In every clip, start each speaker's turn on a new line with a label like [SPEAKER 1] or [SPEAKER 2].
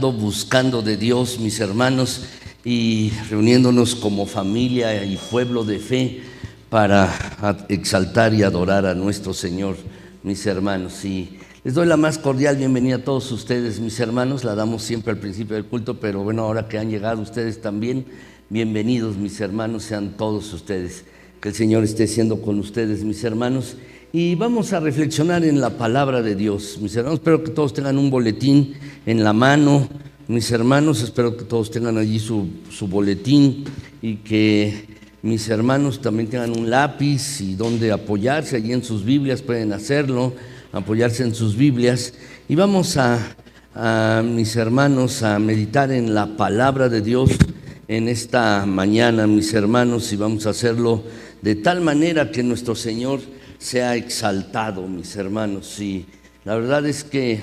[SPEAKER 1] orando, buscando de Dios, mis hermanos, y reuniéndonos como familia y pueblo de fe para exaltar y adorar a nuestro Señor, mis hermanos. Y les doy la más cordial bienvenida a todos ustedes, mis hermanos. La damos siempre al principio del culto, pero bueno, ahora que han llegado ustedes también, bienvenidos, mis hermanos, sean todos ustedes. Que el Señor esté siendo con ustedes, mis hermanos. Y vamos a reflexionar en la palabra de Dios, mis hermanos. Espero que todos tengan un boletín en la mano, mis hermanos. Espero que todos tengan allí su boletín y que mis hermanos también tengan un lápiz y donde apoyarse. Allí en sus Biblias pueden hacerlo, apoyarse en sus Biblias. Y vamos mis hermanos, a meditar en la palabra de Dios en esta mañana, mis hermanos, y vamos a hacerlo de tal manera que nuestro Señor sea exaltado, mis hermanos. Y la verdad es que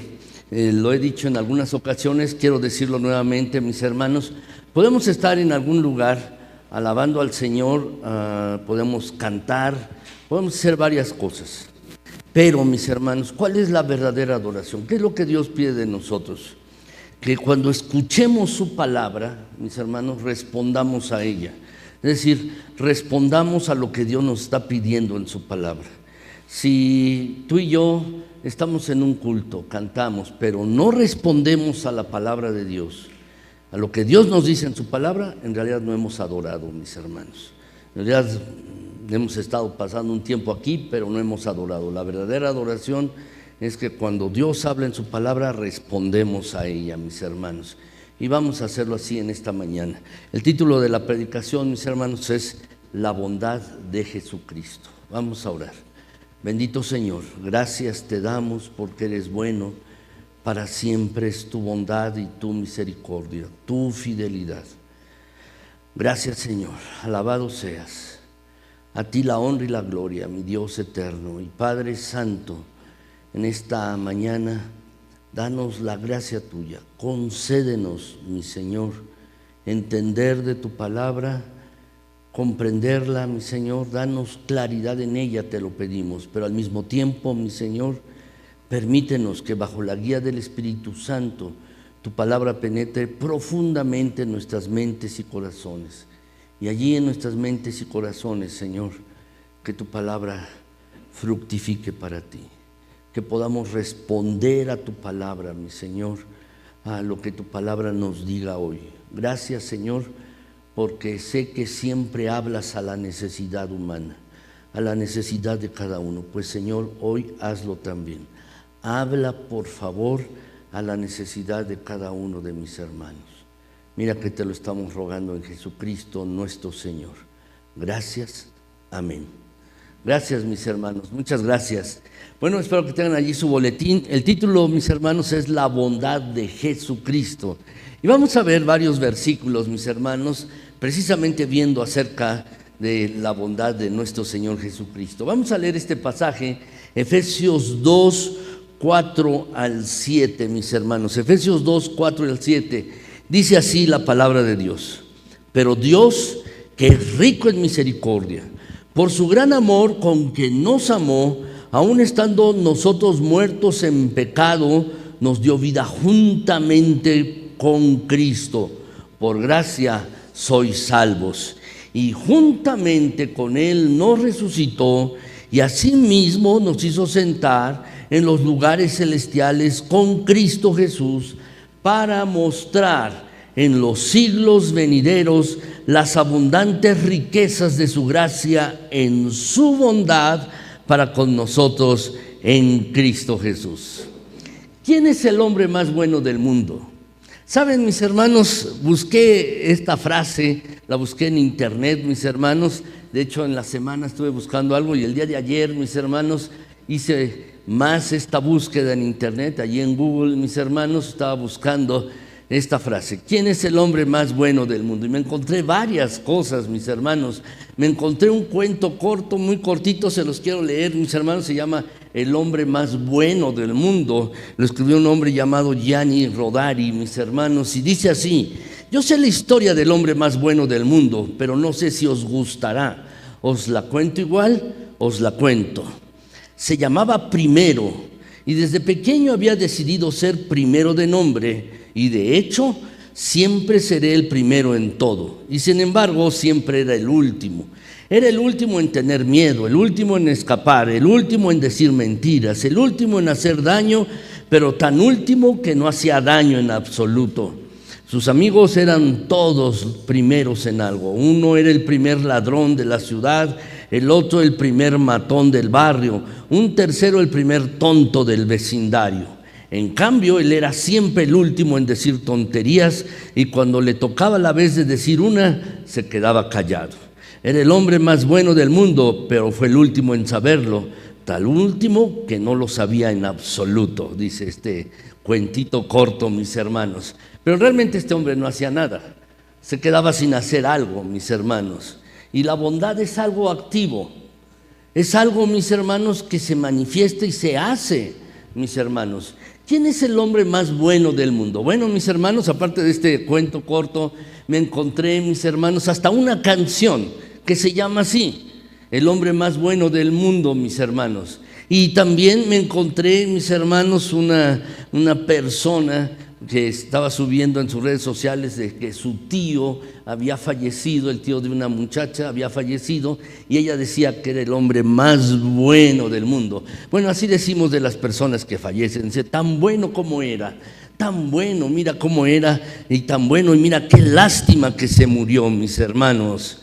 [SPEAKER 1] lo he dicho en algunas ocasiones, quiero decirlo nuevamente, mis hermanos. Podemos estar en algún lugar alabando al Señor, podemos cantar, podemos hacer varias cosas, pero, mis hermanos, ¿cuál es la verdadera adoración? ¿Qué es lo que Dios pide de nosotros? Que cuando escuchemos su palabra, mis hermanos, respondamos a ella. Es decir, respondamos a lo que Dios nos está pidiendo en su palabra. Si tú y yo estamos en un culto, cantamos, pero no respondemos a la palabra de Dios, a lo que Dios nos dice en su palabra, en realidad no hemos adorado, mis hermanos. En realidad hemos estado pasando un tiempo aquí, pero no hemos adorado. La verdadera adoración es que cuando Dios habla en su palabra, respondemos a ella, mis hermanos. Y vamos a hacerlo así en esta mañana. El título de la predicación, mis hermanos, es La bondad de Jesucristo. Vamos a orar. Bendito Señor, gracias te damos porque eres bueno. Para siempre es tu bondad y tu misericordia, tu fidelidad. Gracias, Señor, alabado seas. A ti la honra y la gloria, mi Dios eterno y Padre Santo. En esta mañana, danos la gracia tuya, concédenos, mi Señor, entender de tu palabra, comprenderla, mi Señor, danos claridad en ella, te lo pedimos, pero al mismo tiempo, mi Señor, permítenos que bajo la guía del Espíritu Santo, tu palabra penetre profundamente en nuestras mentes y corazones. Y allí en nuestras mentes y corazones, Señor, que tu palabra fructifique para ti. Que podamos responder a tu palabra, mi Señor, a lo que tu palabra nos diga hoy. Gracias, Señor, porque sé que siempre hablas a la necesidad humana, a la necesidad de cada uno. Pues, Señor, hoy hazlo también. Habla, por favor, a la necesidad de cada uno de mis hermanos. Mira que te lo estamos rogando en Jesucristo, nuestro Señor. Gracias. Amén. Gracias, mis hermanos, muchas gracias. Bueno, espero que tengan allí su boletín. El título, mis hermanos, es La bondad de Jesucristo. Y vamos a ver varios versículos, mis hermanos, precisamente viendo acerca de la bondad de nuestro Señor Jesucristo. Vamos a leer este pasaje, Efesios 2, 4 al 7, mis hermanos. Efesios 2, 4 al 7. Dice así la palabra de Dios. Pero Dios, que es rico en misericordia, por su gran amor con que nos amó, aun estando nosotros muertos en pecado, nos dio vida juntamente con Cristo. Por gracia sois salvos. Y juntamente con Él nos resucitó y asimismo nos hizo sentar en los lugares celestiales con Cristo Jesús, para mostrar en los siglos venideros las abundantes riquezas de su gracia en su bondad para con nosotros en Cristo Jesús. ¿Quién es el hombre más bueno del mundo? Saben, mis hermanos, busqué esta frase, la busqué en internet, mis hermanos. De hecho, en la semana estuve buscando algo y el día de ayer, mis hermanos, hice más esta búsqueda en internet. Allí en Google, mis hermanos, estaba buscando esta frase: ¿quién es el hombre más bueno del mundo? Y me encontré varias cosas, mis hermanos. Me encontré un cuento corto, muy cortito, se los quiero leer, mis hermanos. Se llama El hombre más bueno del mundo. Lo escribió un hombre llamado Gianni Rodari, mis hermanos, y dice así: yo sé la historia del hombre más bueno del mundo, pero no sé si os gustará. ¿Os la cuento igual? Os la cuento. Se llamaba Primero y desde pequeño había decidido ser primero de nombre y de hecho siempre seré el primero en todo. Y sin embargo siempre era el último. Era el último en tener miedo, el último en escapar, el último en decir mentiras, el último en hacer daño, pero tan último que no hacía daño en absoluto. Sus amigos eran todos primeros en algo. Uno era el primer ladrón de la ciudad, el otro el primer matón del barrio, un tercero el primer tonto del vecindario. En cambio, él era siempre el último en decir tonterías y cuando le tocaba la vez de decir una, se quedaba callado. Era el hombre más bueno del mundo, pero fue el último en saberlo, tal último que no lo sabía en absoluto, dice este cuentito corto, mis hermanos. Pero realmente este hombre no hacía nada, se quedaba sin hacer algo, mis hermanos. Y la bondad es algo activo, es algo, mis hermanos, que se manifiesta y se hace, mis hermanos. ¿Quién es el hombre más bueno del mundo? Bueno, mis hermanos, aparte de este cuento corto, me encontré, mis hermanos, hasta una canción que se llama así, el hombre más bueno del mundo, mis hermanos. Y también me encontré, mis hermanos, una persona que estaba subiendo en sus redes sociales de que su tío había fallecido, el tío de una muchacha había fallecido, y ella decía que era el hombre más bueno del mundo. Bueno, así decimos de las personas que fallecen, dice, tan bueno como era, tan bueno, mira cómo era, y tan bueno, y mira qué lástima que se murió, mis hermanos.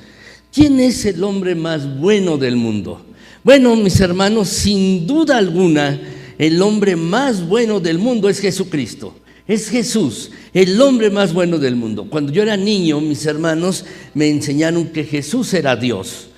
[SPEAKER 1] ¿Quién es el hombre más bueno del mundo? Bueno, mis hermanos, sin duda alguna, el hombre más bueno del mundo es Jesucristo. Es Jesús, el hombre más bueno del mundo. Cuando yo era niño, mis hermanos me enseñaron que Jesús era Dios.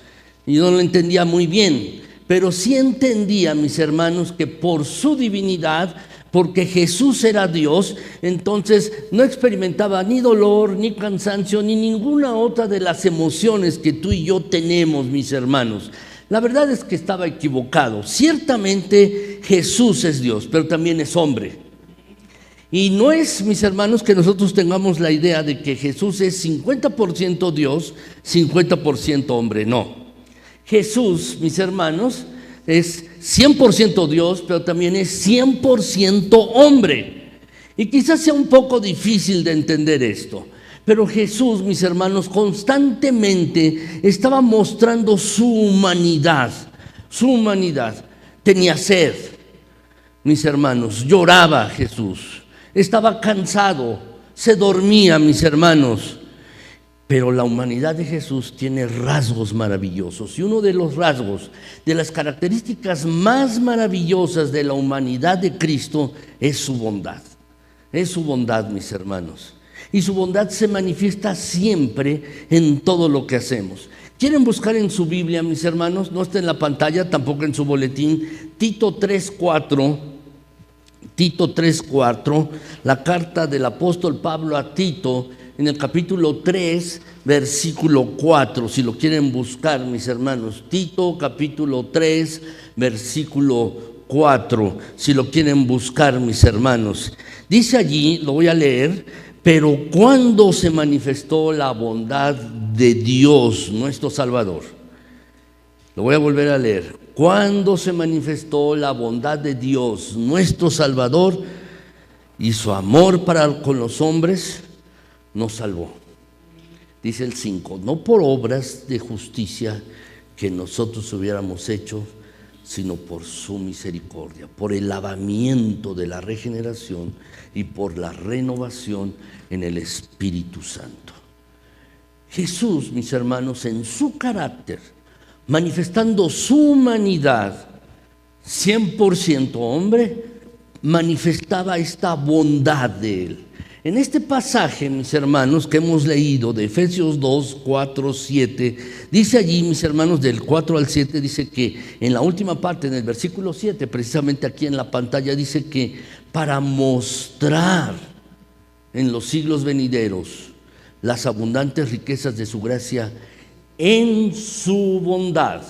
[SPEAKER 1] Y yo no lo entendía muy bien, pero sí entendía, mis hermanos, que por su divinidad, porque Jesús era Dios, entonces no experimentaba ni dolor, ni cansancio, ni ninguna otra de las emociones que tú y yo tenemos, mis hermanos. La verdad es que estaba equivocado. Ciertamente Jesús es Dios, pero también es hombre. Y no es, mis hermanos, que nosotros tengamos la idea de que Jesús es 50% Dios, 50% hombre. No. Jesús, mis hermanos, es 100% Dios, pero también es 100% hombre. Y quizás sea un poco difícil de entender esto, pero Jesús, mis hermanos, constantemente estaba mostrando su humanidad. Su humanidad. Tenía sed, mis hermanos, lloraba Jesús, estaba cansado, se dormía, mis hermanos. Pero la humanidad de Jesús tiene rasgos maravillosos, y uno de los rasgos, de las características más maravillosas de la humanidad de Cristo es su bondad. Es su bondad, mis hermanos. Y su bondad se manifiesta siempre en todo lo que hacemos. ¿Quieren buscar en su Biblia, mis hermanos? No está en la pantalla, tampoco en su boletín. Tito 3:4. Tito 3:4, la carta del apóstol Pablo a Tito, en el capítulo 3, versículo 4, si lo quieren buscar, mis hermanos. Tito, capítulo 3, versículo 4, si lo quieren buscar, mis hermanos. Dice allí, lo voy a leer: pero cuando se manifestó la bondad de Dios, nuestro Salvador. Lo voy a volver a leer. Cuando se manifestó la bondad de Dios, nuestro Salvador, y su amor para con los hombres, nos salvó. Dice el 5, no por obras de justicia que nosotros hubiéramos hecho, sino por su misericordia, por el lavamiento de la regeneración y por la renovación en el Espíritu Santo. Jesús, mis hermanos, en su carácter, manifestando su humanidad, 100% hombre, manifestaba esta bondad de él. En este pasaje, mis hermanos, que hemos leído de Efesios 2, 4, 7, dice allí, mis hermanos, del 4 al 7, dice que en la última parte, en el versículo 7, precisamente aquí en la pantalla, dice que para mostrar en los siglos venideros las abundantes riquezas de su gracia en su bondad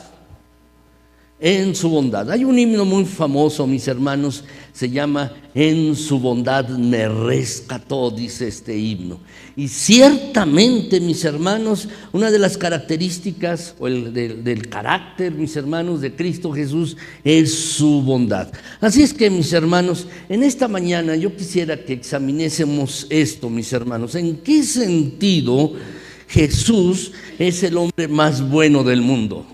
[SPEAKER 1] En su bondad. Hay un himno muy famoso, mis hermanos, se llama En su bondad me rescató, dice este himno. Y ciertamente, mis hermanos, una de las características del carácter, mis hermanos, de Cristo Jesús es su bondad. Así es que, mis hermanos, en esta mañana yo quisiera que examinésemos esto, mis hermanos. ¿En qué sentido Jesús es el hombre más bueno del mundo?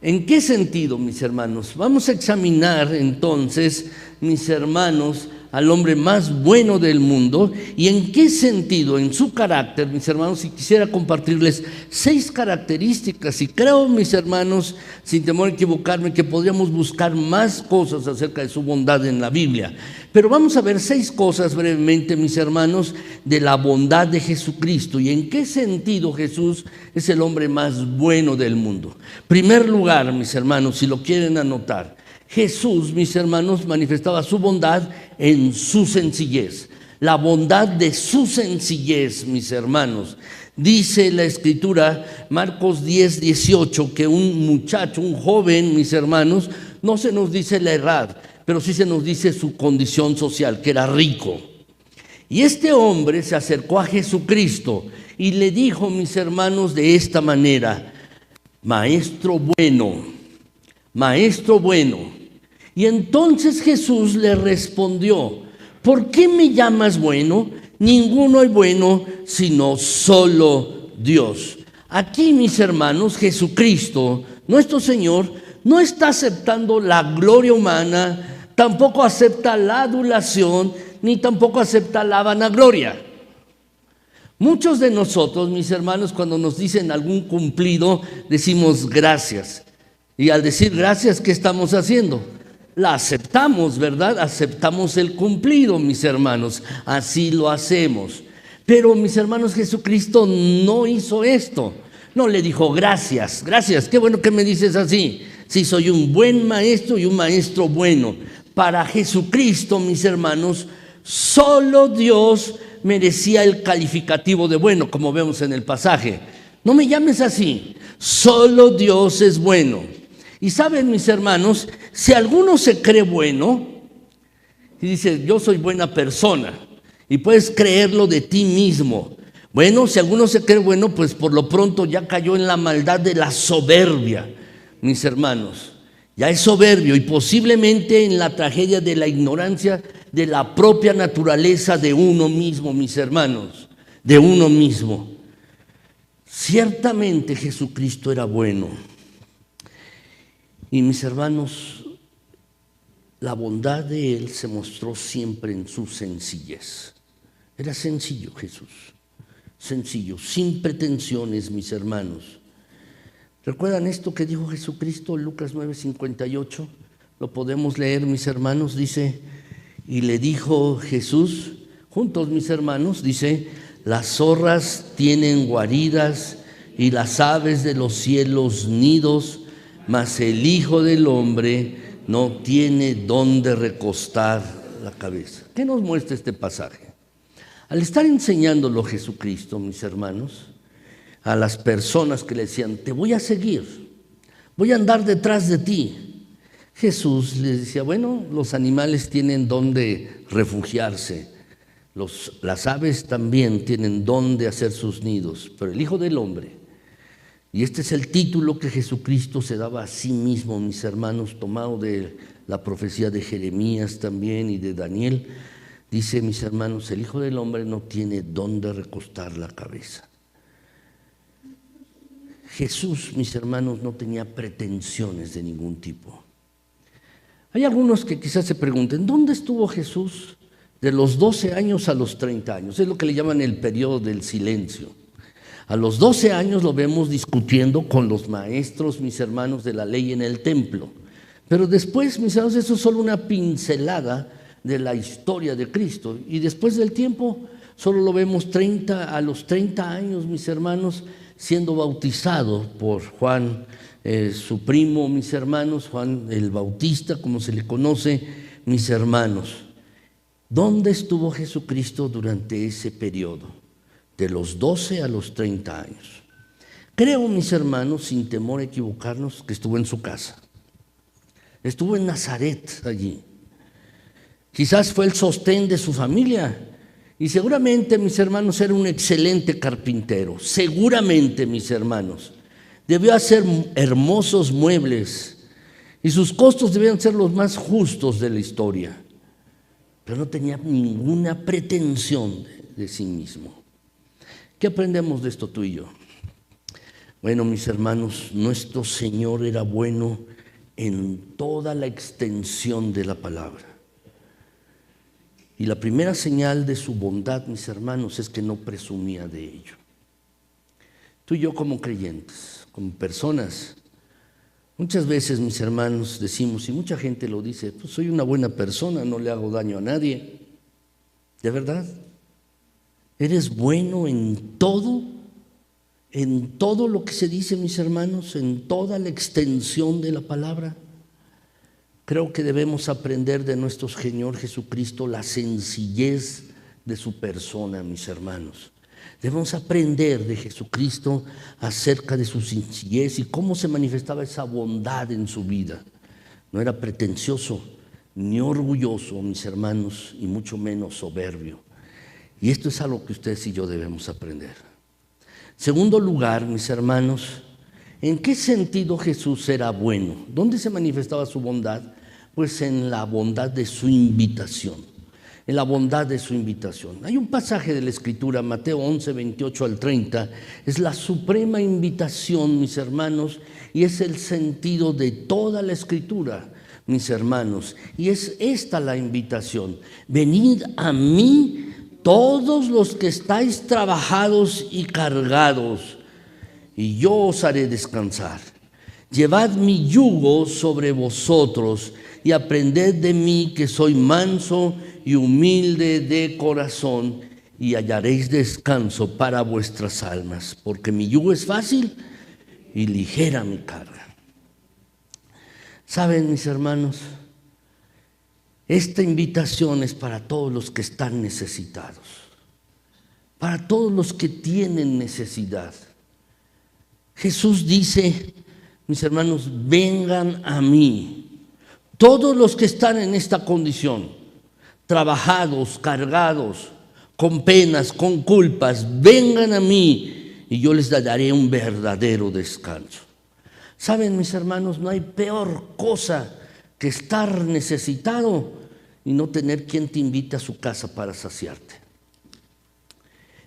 [SPEAKER 1] ¿En qué sentido, mis hermanos? Vamos a examinar entonces, mis hermanos, al hombre más bueno del mundo y en qué sentido, en su carácter, mis hermanos, y quisiera compartirles 6 características y creo, mis hermanos, sin temor a equivocarme, que podríamos buscar más cosas acerca de su bondad en la Biblia. Pero vamos a ver 6 cosas brevemente, mis hermanos, de la bondad de Jesucristo y en qué sentido Jesús es el hombre más bueno del mundo. Primer lugar, mis hermanos, si lo quieren anotar, Jesús, mis hermanos, manifestaba su bondad en su sencillez. La bondad de su sencillez, mis hermanos. Dice la Escritura, Marcos 10, 18, que un muchacho, un joven, mis hermanos, no se nos dice la edad, pero sí se nos dice su condición social, que era rico. Y este hombre se acercó a Jesucristo y le dijo, mis hermanos, de esta manera: Maestro bueno, Maestro bueno. Y entonces Jesús le respondió: ¿por qué me llamas bueno? Ninguno es bueno sino solo Dios. Aquí, mis hermanos, Jesucristo, nuestro Señor, no está aceptando la gloria humana, tampoco acepta la adulación, ni tampoco acepta la vanagloria. Muchos de nosotros, mis hermanos, cuando nos dicen algún cumplido, decimos gracias. Y al decir gracias, ¿qué estamos haciendo? La aceptamos, ¿verdad? Aceptamos el cumplido, mis hermanos. Así lo hacemos. Pero, mis hermanos, Jesucristo no hizo esto. No le dijo gracias, gracias, qué bueno que me dices así. Sí, soy un buen maestro y un maestro bueno. Para Jesucristo, mis hermanos, solo Dios merecía el calificativo de bueno, como vemos en el pasaje. No me llames así, solo Dios es bueno. Y saben, mis hermanos, si alguno se cree bueno y dice yo soy buena persona y puedes creerlo de ti mismo, bueno, si alguno se cree bueno, pues por lo pronto ya cayó en la maldad de la soberbia, mis hermanos. Ya es soberbio y posiblemente en la tragedia de la ignorancia de la propia naturaleza de uno mismo, mis hermanos, de uno mismo. Ciertamente Jesucristo era bueno. Y mis hermanos, la bondad de Él se mostró siempre en su sencillez. Era sencillo Jesús, sencillo, sin pretensiones, mis hermanos. ¿Recuerdan esto que dijo Jesucristo en Lucas 9:58? Lo podemos leer, mis hermanos. Dice, y le dijo Jesús, juntos, mis hermanos, dice: las zorras tienen guaridas y las aves de los cielos nidos, mas el Hijo del Hombre no tiene dónde recostar la cabeza. ¿Qué nos muestra este pasaje? Al estar enseñándolo Jesucristo, mis hermanos, a las personas que le decían: te voy a seguir, voy a andar detrás de ti, Jesús les decía: bueno, los animales tienen dónde refugiarse, las aves también tienen dónde hacer sus nidos, pero el Hijo del Hombre, y este es el título que Jesucristo se daba a sí mismo, mis hermanos, tomado de la profecía de Jeremías también y de Daniel, dice, mis hermanos, el Hijo del Hombre no tiene dónde recostar la cabeza. Jesús, mis hermanos, no tenía pretensiones de ningún tipo. Hay algunos que quizás se pregunten: ¿dónde estuvo Jesús de los 12 años a los 30 años? Es lo que le llaman el periodo del silencio. A los 12 años lo vemos discutiendo con los maestros, mis hermanos, de la ley en el templo. Pero después, mis hermanos, eso es solo una pincelada de la historia de Cristo. Y después del tiempo, solo lo vemos a los 30 años, mis hermanos, siendo bautizado por Juan, su primo, mis hermanos, Juan el Bautista, como se le conoce, mis hermanos. ¿Dónde estuvo Jesucristo durante ese periodo? De los 12 a los 30 años. Creo, mis hermanos, sin temor a equivocarnos, que estuvo en su casa. Estuvo en Nazaret allí. Quizás fue el sostén de su familia. Y seguramente, mis hermanos, era un excelente carpintero. Seguramente, mis hermanos, debió hacer hermosos muebles. Y sus costos debían ser los más justos de la historia. Pero no tenía ninguna pretensión de sí mismo. ¿Qué aprendemos de esto tú y yo? Bueno, mis hermanos, nuestro Señor era bueno en toda la extensión de la palabra. Y la primera señal de su bondad, mis hermanos, es que no presumía de ello. Tú y yo como creyentes, como personas, muchas veces, mis hermanos, decimos, y mucha gente lo dice, pues soy una buena persona, no le hago daño a nadie. ¿De verdad? ¿Eres bueno en todo? En todo lo que se dice, mis hermanos, en toda la extensión de la palabra. Creo que debemos aprender de nuestro Señor Jesucristo la sencillez de su persona, mis hermanos. Debemos aprender de Jesucristo acerca de su sencillez y cómo se manifestaba esa bondad en su vida. No era pretencioso ni orgulloso, mis hermanos, y mucho menos soberbio. Y esto es algo que ustedes y yo debemos aprender. Segundo lugar, mis hermanos, ¿en qué sentido Jesús era bueno? ¿Dónde se manifestaba su bondad? Pues en la bondad de su invitación, en la bondad de su invitación. Hay un pasaje de la Escritura, Mateo 11, 28 al 30, es la suprema invitación, mis hermanos, y es el sentido de toda la Escritura, mis hermanos, y es esta la invitación: venid a mí todos los que estáis trabajados y cargados, y yo os haré descansar. Llevad mi yugo sobre vosotros y aprended de mí, que soy manso y humilde de corazón, y hallaréis descanso para vuestras almas, porque mi yugo es fácil y ligera mi carga. ¿Saben, mis hermanos? Esta invitación es para todos los que están necesitados, para todos los que tienen necesidad. Jesús dice, mis hermanos, vengan a mí, todos los que están en esta condición, trabajados, cargados, con penas, con culpas, vengan a mí y yo les daré un verdadero descanso. Saben, mis hermanos, no hay peor cosa que estar necesitado y no tener quien te invite a su casa para saciarte.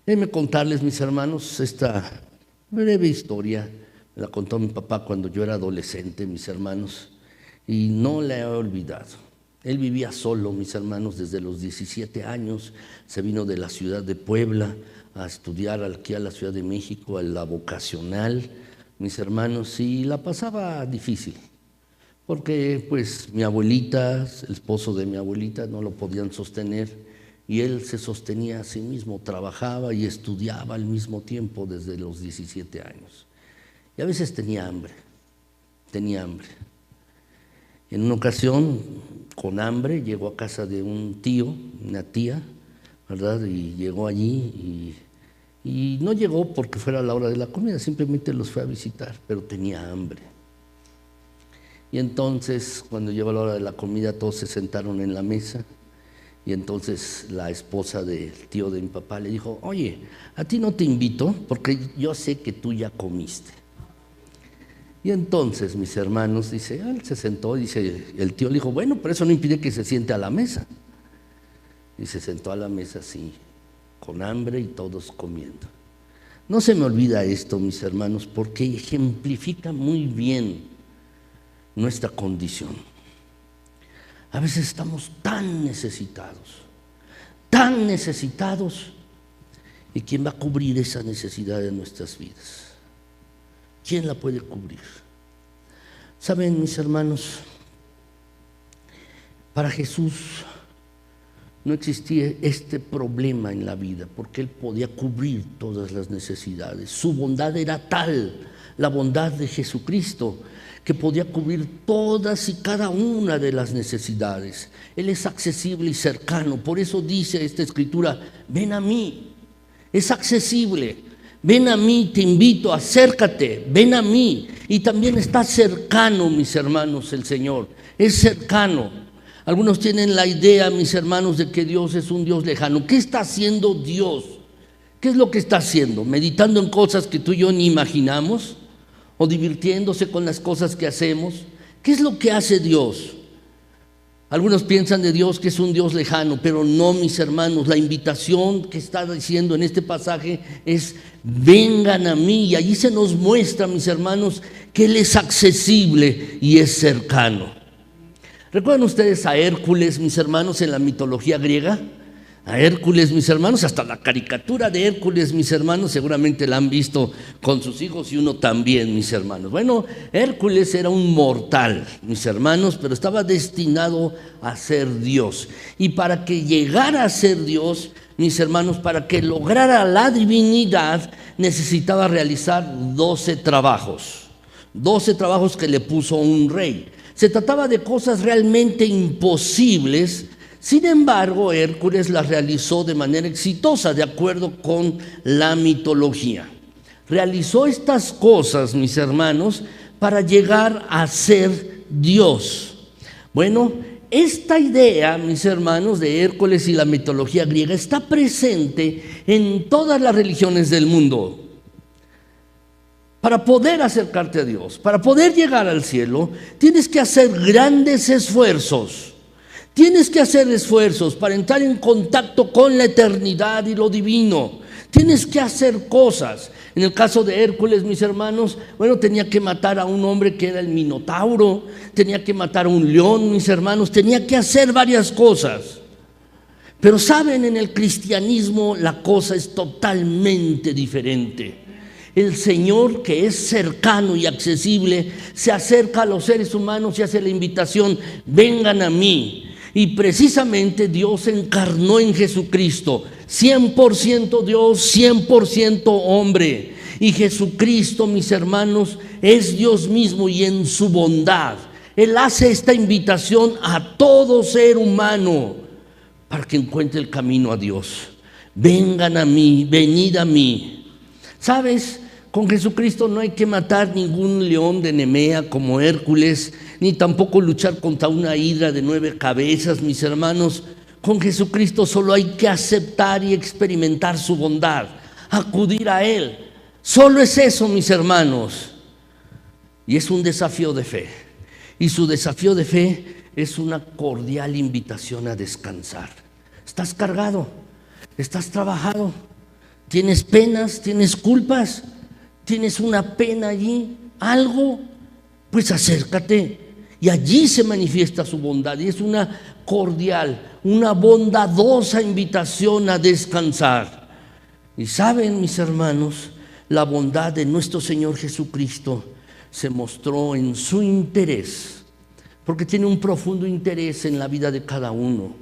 [SPEAKER 1] Déjenme contarles, mis hermanos, esta breve historia. Me la contó mi papá cuando yo era adolescente, mis hermanos, y no la he olvidado. Él vivía solo, mis hermanos, desde los 17 años. Se vino de la ciudad de Puebla a estudiar aquí a la Ciudad de México, a la vocacional, mis hermanos, y la pasaba difícil. Porque pues mi abuelita, el esposo de mi abuelita, no lo podían sostener y él se sostenía a sí mismo, trabajaba y estudiaba al mismo tiempo desde los 17 años. Y a veces tenía hambre. En una ocasión, con hambre, llegó a casa de un tío, una tía, ¿verdad? Y llegó allí y no llegó porque fuera la hora de la comida, simplemente los fue a visitar, pero tenía hambre. Y entonces, cuando llegó la hora de la comida, todos se sentaron en la mesa. Y entonces la esposa del tío de mi papá le dijo, oye, a ti no te invito porque yo sé que tú ya comiste. Y entonces, mis hermanos, dice, él se sentó, dice, el tío le dijo, bueno, pero eso no impide que se siente a la mesa. Y se sentó a la mesa así, con hambre y todos comiendo. No se me olvida esto, mis hermanos, porque ejemplifica muy bien nuestra condición. A veces estamos tan necesitados, ¿y quién va a cubrir esa necesidad de nuestras vidas? ¿Quién la puede cubrir? Saben, mis hermanos, para Jesús no existía este problema en la vida, porque Él podía cubrir todas las necesidades. Su bondad era tal, la bondad de Jesucristo, que podía cubrir todas y cada una de las necesidades. Él es accesible y cercano. Por eso dice esta escritura, ven a mí. Es accesible. Ven a mí, te invito, acércate, ven a mí. Y también está cercano, mis hermanos, el Señor. Es cercano. Algunos tienen la idea, mis hermanos, de que Dios es un Dios lejano. ¿Qué está haciendo Dios? ¿Qué es lo que está haciendo? ¿Meditando en cosas que tú y yo ni imaginamos? ¿O divirtiéndose con las cosas que hacemos? ¿Qué es lo que hace Dios? Algunos piensan de Dios que es un Dios lejano, pero no, mis hermanos. La invitación que está diciendo en este pasaje es: vengan a mí. Y allí se nos muestra, mis hermanos, que Él es accesible y es cercano. ¿Recuerdan ustedes a Hércules, mis hermanos, en la mitología griega? A Hércules, mis hermanos, hasta la caricatura de Hércules, mis hermanos, seguramente la han visto con sus hijos y uno también, mis hermanos. Bueno, Hércules era un mortal, mis hermanos, pero estaba destinado a ser Dios. Y para que llegara a ser Dios, mis hermanos, para que lograra la divinidad, necesitaba realizar 12 trabajos. 12 trabajos que le puso un rey. Se trataba de cosas realmente imposibles. Sin embargo, Hércules las realizó de manera exitosa, de acuerdo con la mitología. Realizó estas cosas, mis hermanos, para llegar a ser Dios. Bueno, esta idea, mis hermanos, de Hércules y la mitología griega está presente en todas las religiones del mundo. Para poder acercarte a Dios, para poder llegar al cielo, tienes que hacer grandes esfuerzos. Tienes que hacer esfuerzos para entrar en contacto con la eternidad y lo divino. Tienes que hacer cosas. En el caso de Hércules, mis hermanos, bueno, tenía que matar a un hombre que era el Minotauro, tenía que matar a un león, mis hermanos, tenía que hacer varias cosas. Pero saben, en el cristianismo la cosa es totalmente diferente. El Señor, que es cercano y accesible, se acerca a los seres humanos y hace la invitación: vengan a mí. Y precisamente Dios se encarnó en Jesucristo, 100% Dios, 100% hombre. Y Jesucristo, mis hermanos, es Dios mismo, y en su bondad Él hace esta invitación a todo ser humano para que encuentre el camino a Dios. Vengan a mí, venid a mí. ¿Sabes? Con Jesucristo no hay que matar ningún león de Nemea como Hércules, ni tampoco luchar contra una hidra de 9 cabezas, mis hermanos. Con Jesucristo solo hay que aceptar y experimentar su bondad, acudir a Él. Solo es eso, mis hermanos. Y es un desafío de fe. Y su desafío de fe es una cordial invitación a descansar. Estás cargado, estás trabajado, tienes penas, tienes culpas. ¿Tienes una pena allí? ¿Algo? Pues acércate. Y allí se manifiesta su bondad. Y es una cordial, una bondadosa invitación a descansar. Y saben, mis hermanos, la bondad de nuestro Señor Jesucristo se mostró en su interés, porque tiene un profundo interés en la vida de cada uno.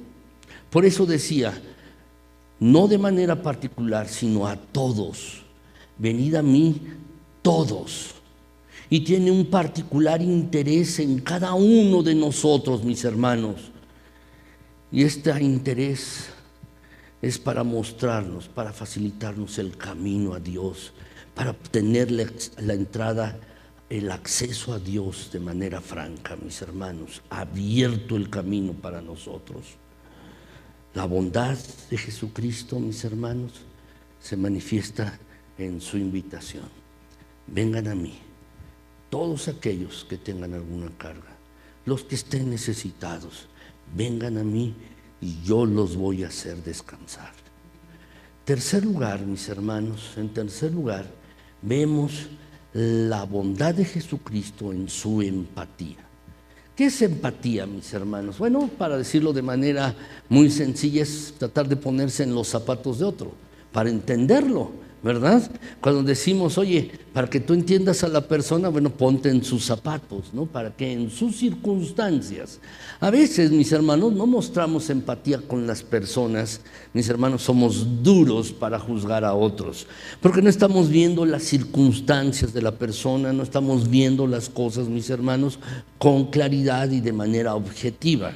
[SPEAKER 1] Por eso decía, no de manera particular, sino a todos. Venid a mí todos. Y tiene un particular interés en cada uno de nosotros, mis hermanos. Y este interés es para mostrarnos, para facilitarnos el camino a Dios, para obtener la entrada, el acceso a Dios de manera franca, mis hermanos. Ha abierto el camino para nosotros. La bondad de Jesucristo, mis hermanos, se manifiesta en su invitación. Vengan a mí, todos aquellos que tengan alguna carga, los que estén necesitados, vengan a mí y yo los voy a hacer descansar. Tercer lugar, mis hermanos, en tercer lugar, vemos la bondad de Jesucristo en su empatía. ¿Qué es empatía, mis hermanos? Bueno, para decirlo de manera muy sencilla, es tratar de ponerse en los zapatos de otro, para entenderlo, ¿verdad? Cuando decimos, oye, para que tú entiendas a la persona, bueno, ponte en sus zapatos, ¿no? Para que en sus circunstancias. A veces, mis hermanos, no mostramos empatía con las personas. Mis hermanos, somos duros para juzgar a otros, porque no estamos viendo las circunstancias de la persona, no estamos viendo las cosas, mis hermanos, con claridad y de manera objetiva.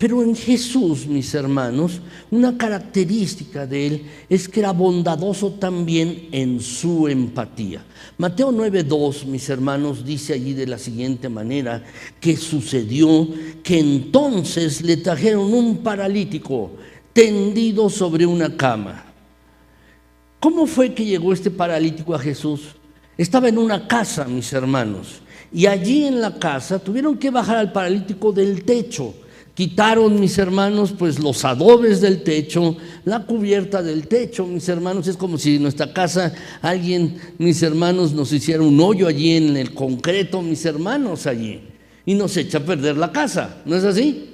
[SPEAKER 1] Pero en Jesús, mis hermanos, una característica de Él es que era bondadoso también en su empatía. Mateo 9:2, mis hermanos, dice allí de la siguiente manera, que sucedió que entonces le trajeron un paralítico tendido sobre una cama. ¿Cómo fue que llegó este paralítico a Jesús? Estaba en una casa, mis hermanos, y allí en la casa tuvieron que bajar al paralítico del techo. Quitaron, mis hermanos, pues los adobes del techo, la cubierta del techo, mis hermanos. Es como si en nuestra casa alguien, mis hermanos, nos hiciera un hoyo allí en el concreto, mis hermanos, allí, y nos echa a perder la casa, ¿no es así?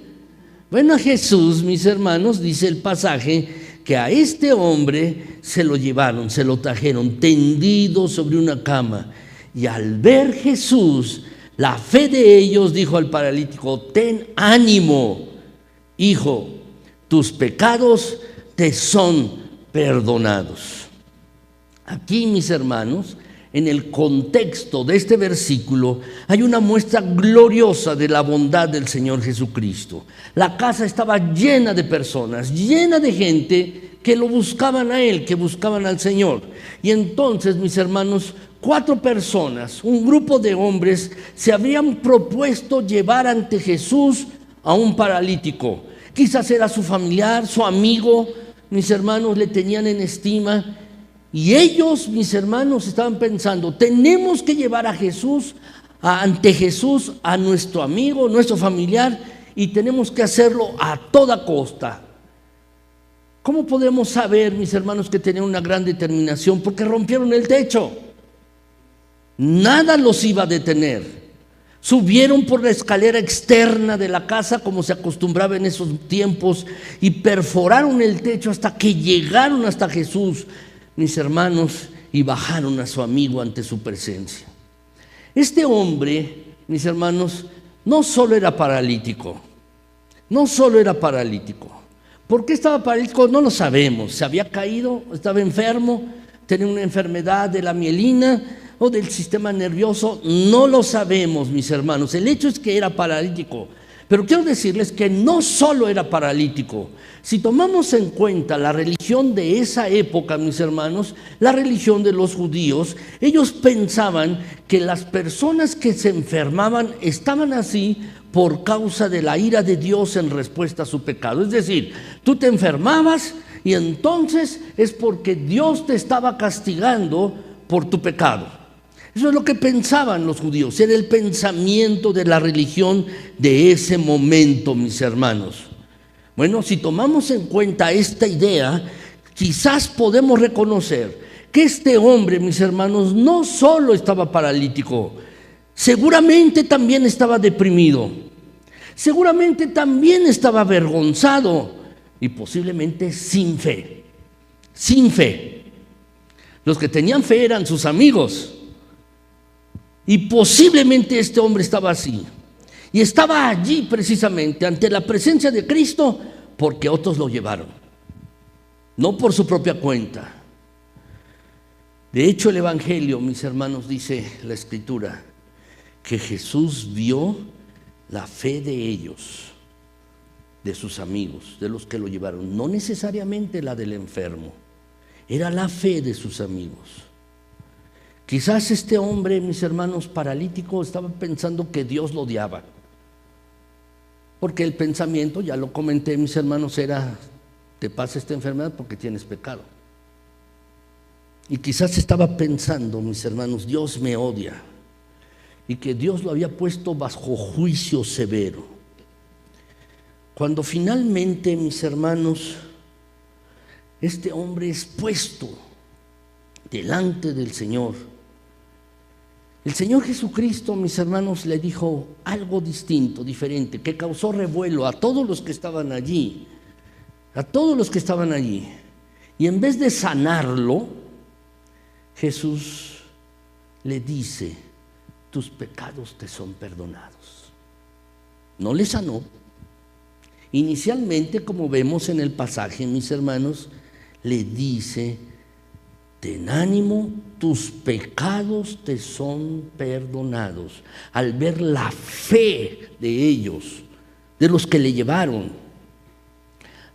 [SPEAKER 1] Bueno, a Jesús, mis hermanos, dice el pasaje, que a este hombre se lo llevaron, se lo trajeron tendido sobre una cama. Y al ver Jesús la fe de ellos, dijo al paralítico: ten ánimo, hijo, tus pecados te son perdonados. Aquí, mis hermanos, en el contexto de este versículo hay una muestra gloriosa de la bondad del Señor Jesucristo. La casa estaba llena de personas, llena de gente que lo buscaban a Él, que buscaban al Señor. Y entonces, mis hermanos, 4 personas, un grupo de hombres, se habían propuesto llevar ante Jesús a un paralítico. Quizás era su familiar, su amigo, mis hermanos, le tenían en estima. Y ellos, mis hermanos, estaban pensando: tenemos que llevar a Jesús, ante Jesús, a nuestro amigo, nuestro familiar, y tenemos que hacerlo a toda costa. ¿Cómo podemos saber, mis hermanos, que tenían una gran determinación? Porque rompieron el techo. Nada los iba a detener. Subieron por la escalera externa de la casa, como se acostumbraba en esos tiempos, y perforaron el techo hasta que llegaron hasta Jesús, mis hermanos, y bajaron a su amigo ante su presencia. Este hombre, mis hermanos, no solo era paralítico, no solo era paralítico. ¿Por qué estaba paralítico? No lo sabemos. Se había caído, estaba enfermo, tenía una enfermedad de la mielina o del sistema nervioso, no lo sabemos, mis hermanos. El hecho es que era paralítico. Pero quiero decirles que no solo era paralítico. Si tomamos en cuenta la religión de esa época, mis hermanos, la religión de los judíos, ellos pensaban que las personas que se enfermaban estaban así por causa de la ira de Dios en respuesta a su pecado. Es decir, tú te enfermabas y entonces es porque Dios te estaba castigando por tu pecado. Eso es lo que pensaban los judíos, era el pensamiento de la religión de ese momento, mis hermanos. Bueno, si tomamos en cuenta esta idea, quizás podemos reconocer que este hombre, mis hermanos, no solo estaba paralítico, seguramente también estaba deprimido, seguramente también estaba avergonzado y posiblemente sin fe. Sin fe. Los que tenían fe eran sus amigos. Y posiblemente este hombre estaba así. Y estaba allí precisamente ante la presencia de Cristo porque otros lo llevaron, no por su propia cuenta. De hecho, el Evangelio, mis hermanos, dice la Escritura, que Jesús vio la fe de ellos, de sus amigos, de los que lo llevaron. No necesariamente la del enfermo, era la fe de sus amigos. Quizás este hombre, mis hermanos, paralítico, estaba pensando que Dios lo odiaba. Porque el pensamiento, ya lo comenté, mis hermanos, era: te pasa esta enfermedad porque tienes pecado. Y quizás estaba pensando, mis hermanos, Dios me odia. Y que Dios lo había puesto bajo juicio severo. Cuando finalmente, mis hermanos, este hombre es puesto delante del Señor, el Señor Jesucristo, mis hermanos, le dijo algo distinto, diferente, que causó revuelo a todos los que estaban allí, a todos los que estaban allí. Y en vez de sanarlo, Jesús le dice: tus pecados te son perdonados. No le sanó. Inicialmente, como vemos en el pasaje, mis hermanos, le dice: ten ánimo, tus pecados te son perdonados. Al ver la fe de ellos, de los que le llevaron,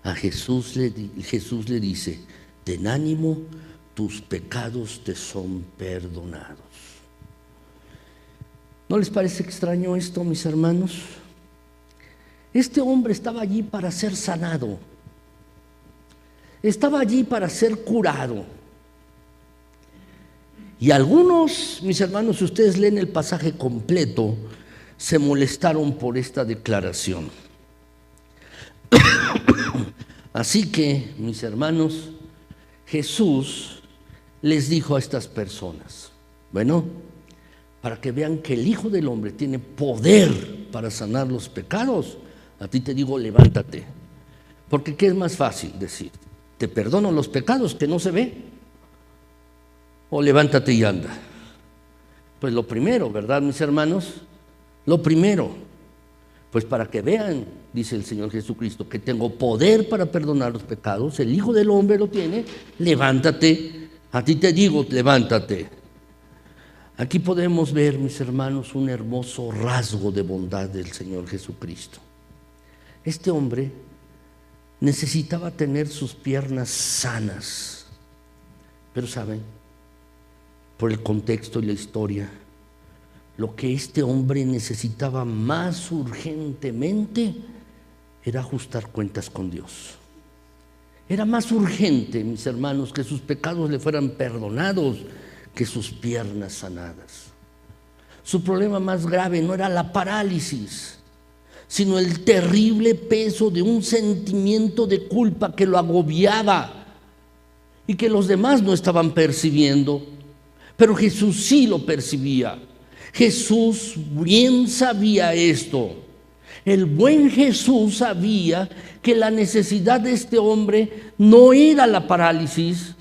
[SPEAKER 1] A Jesús le dice: ten ánimo, tus pecados te son perdonados. ¿No les parece extraño esto, mis hermanos? Este hombre estaba allí para ser sanado, estaba allí para ser curado. Y algunos, mis hermanos, si ustedes leen el pasaje completo, se molestaron por esta declaración. Así que, mis hermanos, Jesús les dijo a estas personas: bueno, para que vean que el Hijo del Hombre tiene poder para sanar los pecados, a ti te digo, levántate. Porque ¿qué es más fácil decir? ¿Te perdono los pecados que no se ve? ¿O levántate y anda? Pues lo primero, ¿verdad, mis hermanos? Lo primero, pues para que vean, dice el Señor Jesucristo, que tengo poder para perdonar los pecados, el Hijo del Hombre lo tiene, levántate, a ti te digo, levántate. Aquí podemos ver, mis hermanos, un hermoso rasgo de bondad del Señor Jesucristo. Este hombre necesitaba tener sus piernas sanas, pero ¿saben? Por el contexto y la historia, lo que este hombre necesitaba más urgentemente era ajustar cuentas con Dios. Era más urgente, mis hermanos, que sus pecados le fueran perdonados que sus piernas sanadas. Su problema más grave no era la parálisis, sino el terrible peso de un sentimiento de culpa que lo agobiaba y que los demás no estaban percibiendo, pero Jesús sí lo percibía. Jesús bien sabía esto. El buen Jesús sabía que la necesidad de este hombre no era la parálisis,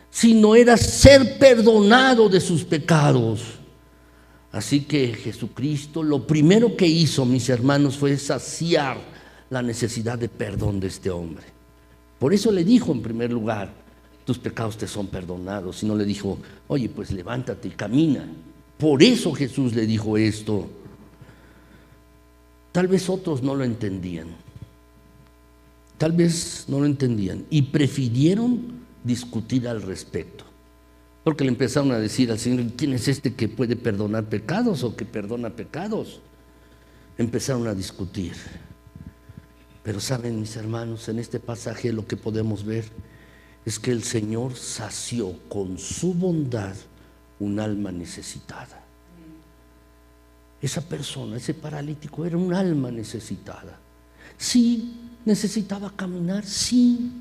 [SPEAKER 1] sino era ser perdonado de sus pecados. Así que Jesucristo lo primero que hizo, mis hermanos, fue saciar la necesidad de perdón de este hombre. Por eso le dijo en primer lugar: tus pecados te son perdonados. Y no le dijo: oye, pues levántate y camina. Por eso Jesús le dijo esto. Tal vez otros no lo entendían. Tal vez no lo entendían y prefirieron discutir al respecto, porque le empezaron a decir al Señor: ¿quién es este que puede perdonar pecados o que perdona pecados? Empezaron a discutir. Pero saben, mis hermanos, en este pasaje lo que podemos ver es que el Señor sació con su bondad un alma necesitada. Esa persona, ese paralítico, era un alma necesitada. Sí, necesitaba caminar, sí,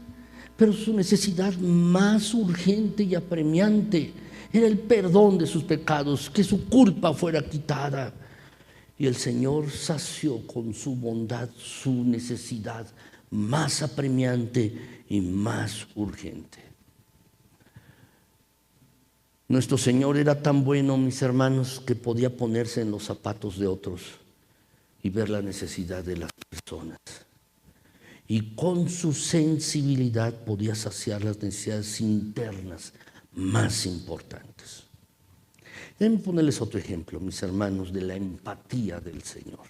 [SPEAKER 1] pero su necesidad más urgente y apremiante era el perdón de sus pecados, que su culpa fuera quitada. Y el Señor sació con su bondad su necesidad más apremiante y más urgente. Nuestro Señor era tan bueno, mis hermanos, que podía ponerse en los zapatos de otros y ver la necesidad de las personas. Y con su sensibilidad podía saciar las necesidades internas más importantes. Déjenme ponerles otro ejemplo, mis hermanos, de la empatía del Señor.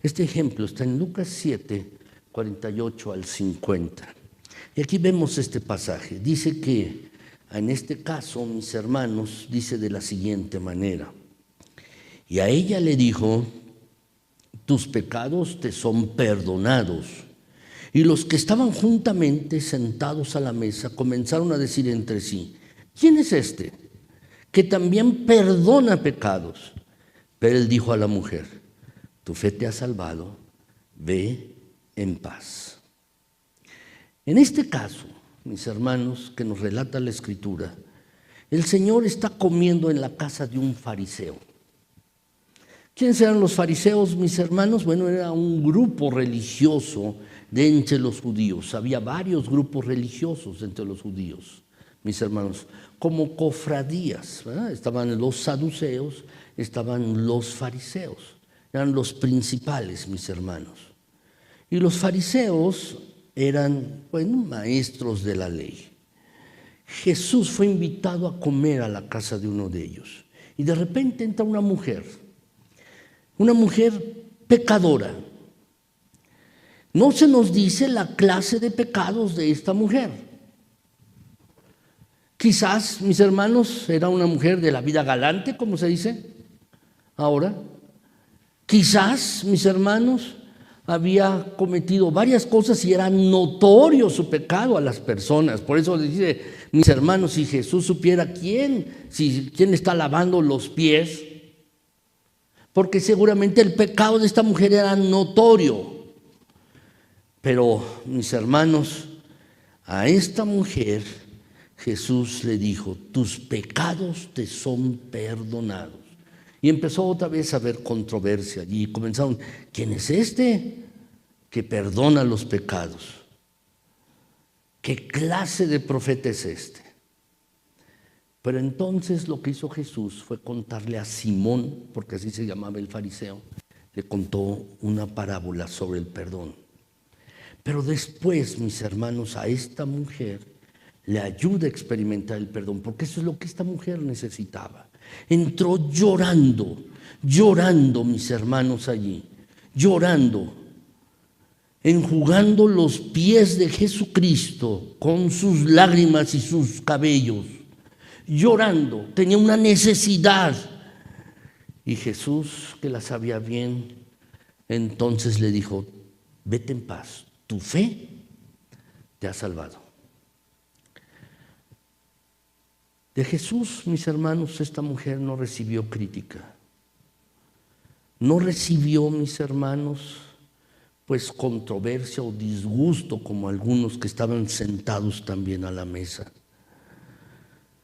[SPEAKER 1] Este ejemplo está en Lucas 7, 48 al 50. Y aquí vemos este pasaje. Dice que en este caso, mis hermanos, dice de la siguiente manera: y a ella le dijo: tus pecados te son perdonados. Y los que estaban juntamente sentados a la mesa comenzaron a decir entre sí: ¿quién es este que también perdona pecados? Pero él dijo a la mujer: tu fe te ha salvado, ve en paz. En este caso, mis hermanos, que nos relata la Escritura, el Señor está comiendo en la casa de un fariseo. ¿Quiénes eran los fariseos, mis hermanos? Bueno, era un grupo religioso de entre los judíos. Había varios grupos religiosos entre los judíos, mis hermanos, como cofradías, ¿verdad? Estaban los saduceos, estaban los fariseos. Eran los principales, mis hermanos. Y los fariseos eran, bueno, maestros de la ley. Jesús fue invitado a comer a la casa de uno de ellos. Y de repente entra una mujer pecadora. No se nos dice la clase de pecados de esta mujer. Quizás, mis hermanos, era una mujer de la vida galante, como se dice ahora. Quizás, mis hermanos, había cometido varias cosas y era notorio su pecado a las personas. Por eso dice, mis hermanos, si Jesús supiera quién está lavando los pies, porque seguramente el pecado de esta mujer era notorio. Pero, mis hermanos, a esta mujer Jesús le dijo, tus pecados te son perdonados. Y empezó otra vez a haber controversia allí. Comenzaron, ¿quién es este que perdona los pecados? ¿Qué clase de profeta es este? Pero entonces lo que hizo Jesús fue contarle a Simón, porque así se llamaba el fariseo, le contó una parábola sobre el perdón. Pero después, mis hermanos, a esta mujer le ayuda a experimentar el perdón, porque eso es lo que esta mujer necesitaba. Entró llorando, mis hermanos, allí, llorando, enjugando los pies de Jesucristo con sus lágrimas y sus cabellos, llorando, tenía una necesidad. Y Jesús, que la sabía bien, entonces le dijo, vete en paz, tu fe te ha salvado. De Jesús, mis hermanos, esta mujer no recibió crítica. No recibió, mis hermanos, pues controversia o disgusto como algunos que estaban sentados también a la mesa.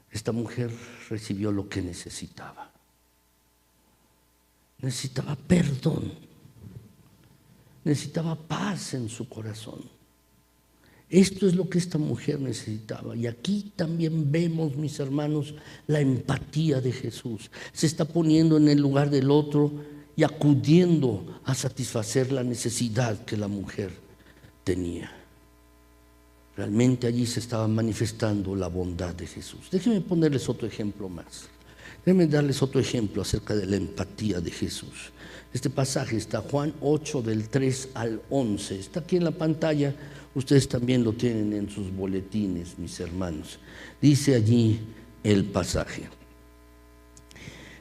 [SPEAKER 1] Esta mujer recibió lo que necesitaba. Necesitaba perdón. Necesitaba paz en su corazón. Esto es lo que esta mujer necesitaba. Y aquí también vemos, mis hermanos, la empatía de Jesús. Se está poniendo en el lugar del otro y acudiendo a satisfacer la necesidad que la mujer tenía. Realmente allí se estaba manifestando la bondad de Jesús. Déjenme ponerles otro ejemplo más. Déjenme darles otro ejemplo acerca de la empatía de Jesús. Este pasaje está Juan 8 del 3 al 11. Está aquí en la pantalla. Ustedes también lo tienen en sus boletines, mis hermanos. Dice allí el pasaje.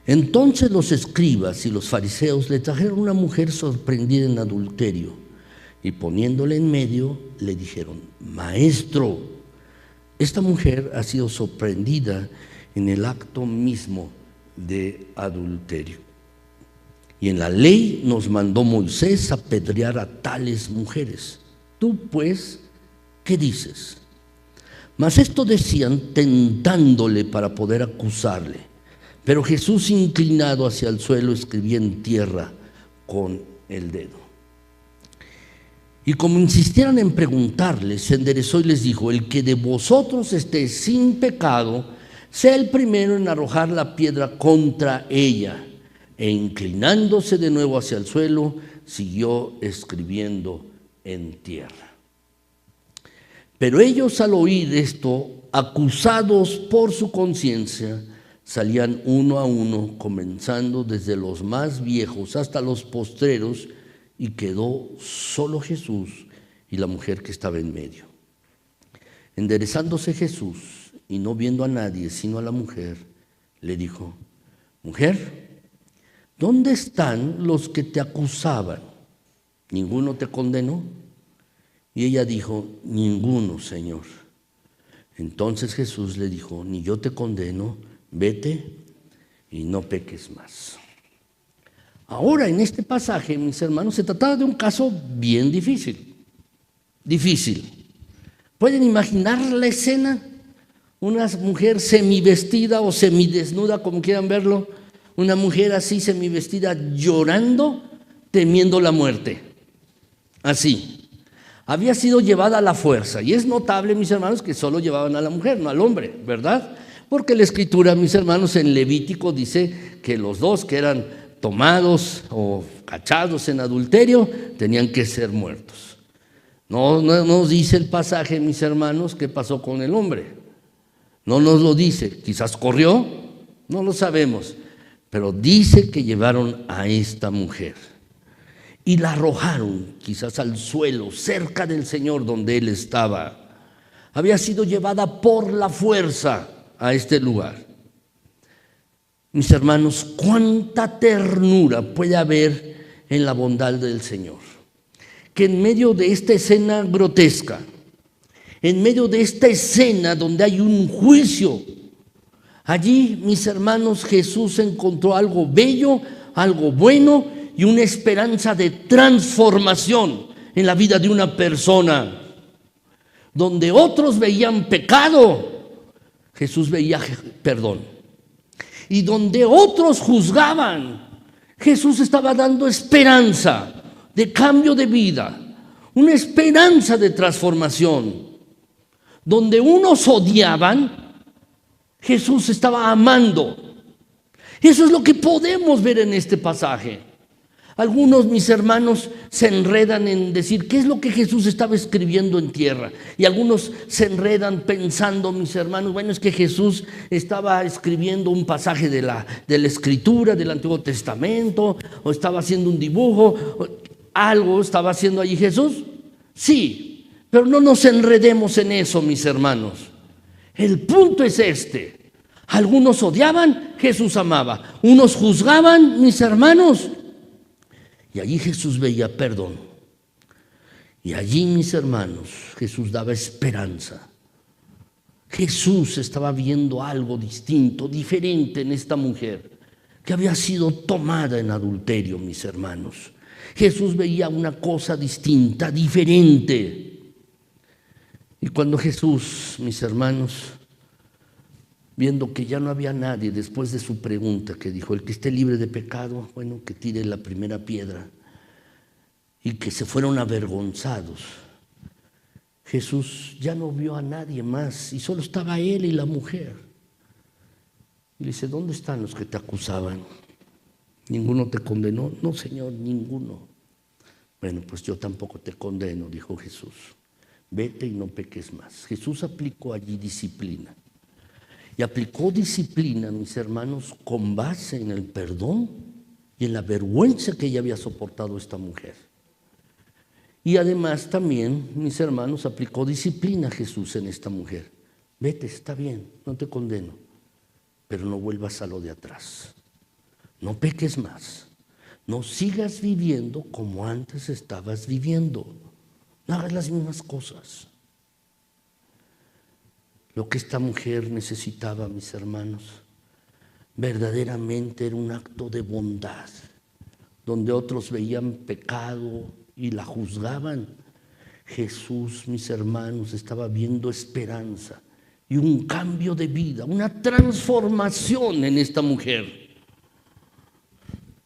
[SPEAKER 1] Entonces los escribas y los fariseos le trajeron una mujer sorprendida en adulterio y poniéndole en medio le dijeron, Maestro, esta mujer ha sido sorprendida en el acto mismo de adulterio. Y en la ley nos mandó Moisés apedrear a tales mujeres. Tú pues, ¿qué dices? Mas esto decían tentándole para poder acusarle. Pero Jesús, inclinado hacia el suelo, escribía en tierra con el dedo. Y como insistieran en preguntarle, se enderezó y les dijo, el que de vosotros esté sin pecado, sea el primero en arrojar la piedra contra ella. E inclinándose de nuevo hacia el suelo, siguió escribiendo en tierra. Pero ellos, al oír esto, acusados por su conciencia, salían uno a uno, comenzando desde los más viejos hasta los postreros, y quedó solo Jesús y la mujer que estaba en medio. Enderezándose Jesús y no viendo a nadie sino a la mujer, le dijo, mujer, ¿dónde están los que te acusaban? ¿Ninguno te condenó? Y ella dijo, ninguno, Señor. Entonces Jesús le dijo, ni yo te condeno, vete y no peques más. Ahora, en este pasaje, mis hermanos, se trataba de un caso bien difícil. ¿Pueden imaginar la escena? Una mujer semivestida o semidesnuda, como quieran verlo. Una mujer así semivestida llorando, temiendo la muerte. Así. Había sido llevada a la fuerza. Y es notable, mis hermanos, que solo llevaban a la mujer, no al hombre, ¿verdad? Porque la Escritura, mis hermanos, en Levítico dice que los dos que eran tomados o cachados en adulterio tenían que ser muertos. No nos dice el pasaje, mis hermanos, qué pasó con el hombre. No nos lo dice. Quizás corrió, no lo sabemos. Pero dice que llevaron a esta mujer. y la arrojaron quizás al suelo, cerca del Señor donde Él estaba. Había sido llevada por la fuerza a este lugar. Mis hermanos, cuánta ternura puede haber en la bondad del Señor. Que en medio de esta escena grotesca, en medio de esta escena donde hay un juicio, allí, mis hermanos, Jesús encontró algo bello, algo bueno y una esperanza de transformación en la vida de una persona. Donde otros veían pecado, Jesús veía perdón. Y donde otros juzgaban, Jesús estaba dando esperanza de cambio de vida, una esperanza de transformación. Donde unos odiaban, Jesús estaba amando. Eso es lo que podemos ver en este pasaje. Algunos, mis hermanos, se enredan en decir qué es lo que Jesús estaba escribiendo en tierra. Y algunos se enredan pensando, mis hermanos, bueno, es que Jesús estaba escribiendo un pasaje de la Escritura, del Antiguo Testamento, o estaba haciendo un dibujo, algo estaba haciendo allí Jesús. Sí, pero no nos enredemos en eso, mis hermanos. El punto es este. Algunos odiaban, Jesús amaba. Unos juzgaban, mis hermanos, y allí Jesús veía perdón. Y allí, mis hermanos, Jesús daba esperanza. Jesús estaba viendo algo distinto, diferente en esta mujer que había sido tomada en adulterio, mis hermanos. Jesús veía una cosa distinta, diferente. Y cuando Jesús, mis hermanos, viendo que ya no había nadie después de su pregunta, que dijo, el que esté libre de pecado, bueno, que tire la primera piedra, y que se fueron avergonzados, Jesús ya no vio a nadie más y solo estaba él y la mujer. Y le dice, ¿dónde están los que te acusaban? ¿Ninguno te condenó? No, Señor, ninguno. Bueno, pues yo tampoco te condeno, dijo Jesús. Vete y no peques más. Jesús aplicó allí disciplina. Y aplicó disciplina, mis hermanos, con base en el perdón y en la vergüenza que ella había soportado esta mujer. Y además también, mis hermanos, aplicó disciplina a Jesús en esta mujer. Vete, está bien, no te condeno, pero no vuelvas a lo de atrás. No peques más. No sigas viviendo como antes estabas viviendo. No hagas las mismas cosas. Lo que esta mujer necesitaba, mis hermanos, verdaderamente era un acto de bondad, donde otros veían pecado y la juzgaban. Jesús, mis hermanos, estaba viendo esperanza y un cambio de vida, una transformación en esta mujer.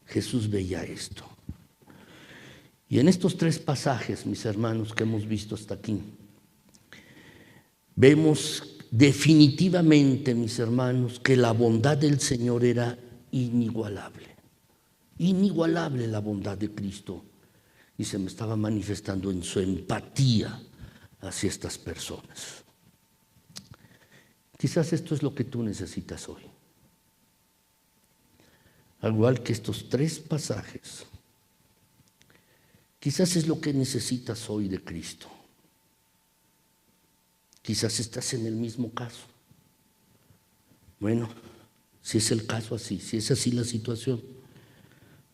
[SPEAKER 1] Jesús veía esto. Y en estos tres pasajes, mis hermanos, que hemos visto hasta aquí, vemos definitivamente, mis hermanos, que la bondad del Señor era inigualable. Inigualable la bondad de Cristo. Y se me estaba manifestando en su empatía hacia estas personas. Quizás esto es lo que tú necesitas hoy. Al igual que estos tres pasajes, quizás es lo que necesitas hoy de Cristo. Quizás estás en el mismo caso. Bueno, si es el caso así, si es así la situación,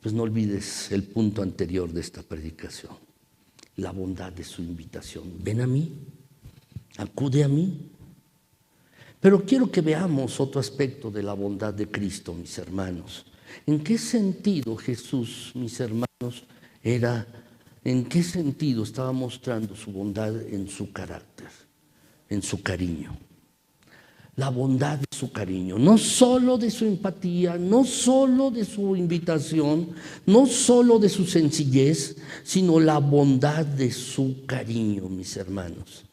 [SPEAKER 1] pues no olvides el punto anterior de esta predicación, la bondad de su invitación. Ven a mí, acude a mí. Pero quiero que veamos otro aspecto de la bondad de Cristo, mis hermanos. ¿En qué sentido Jesús, mis hermanos, en qué sentido estaba mostrando su bondad en su carácter, en su cariño? La bondad de su cariño, no solo de su empatía, no solo de su invitación, no solo de su sencillez, sino la bondad de su cariño, mis hermanos.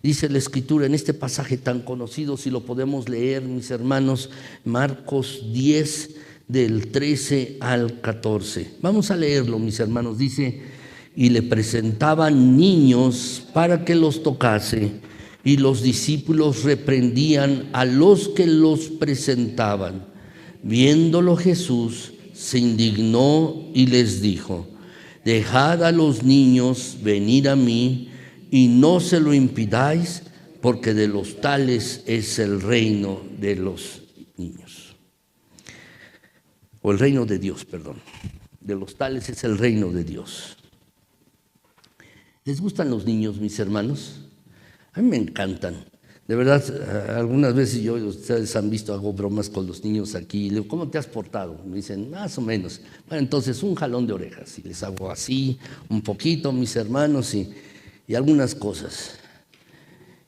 [SPEAKER 1] Dice la Escritura en este pasaje tan conocido, si lo podemos leer, mis hermanos, Marcos 10, del 13 al 14. Vamos a leerlo, mis hermanos. Dice, y le presentaban niños para que los tocase, y los discípulos reprendían a los que los presentaban. Viéndolo Jesús, se indignó y les dijo, Dejad a los niños venir a mí y no se lo impidáis, porque de los tales es el reino de los niños. O el reino de Dios, perdón. De los tales es el reino de Dios. ¿Les gustan los niños, mis hermanos? A mí me encantan. De verdad, algunas veces ustedes han visto, hago bromas con los niños aquí. Le digo, ¿cómo te has portado? Me dicen, más o menos. Bueno, entonces un jalón de orejas. Y les hago así, un poquito, mis hermanos, y algunas cosas.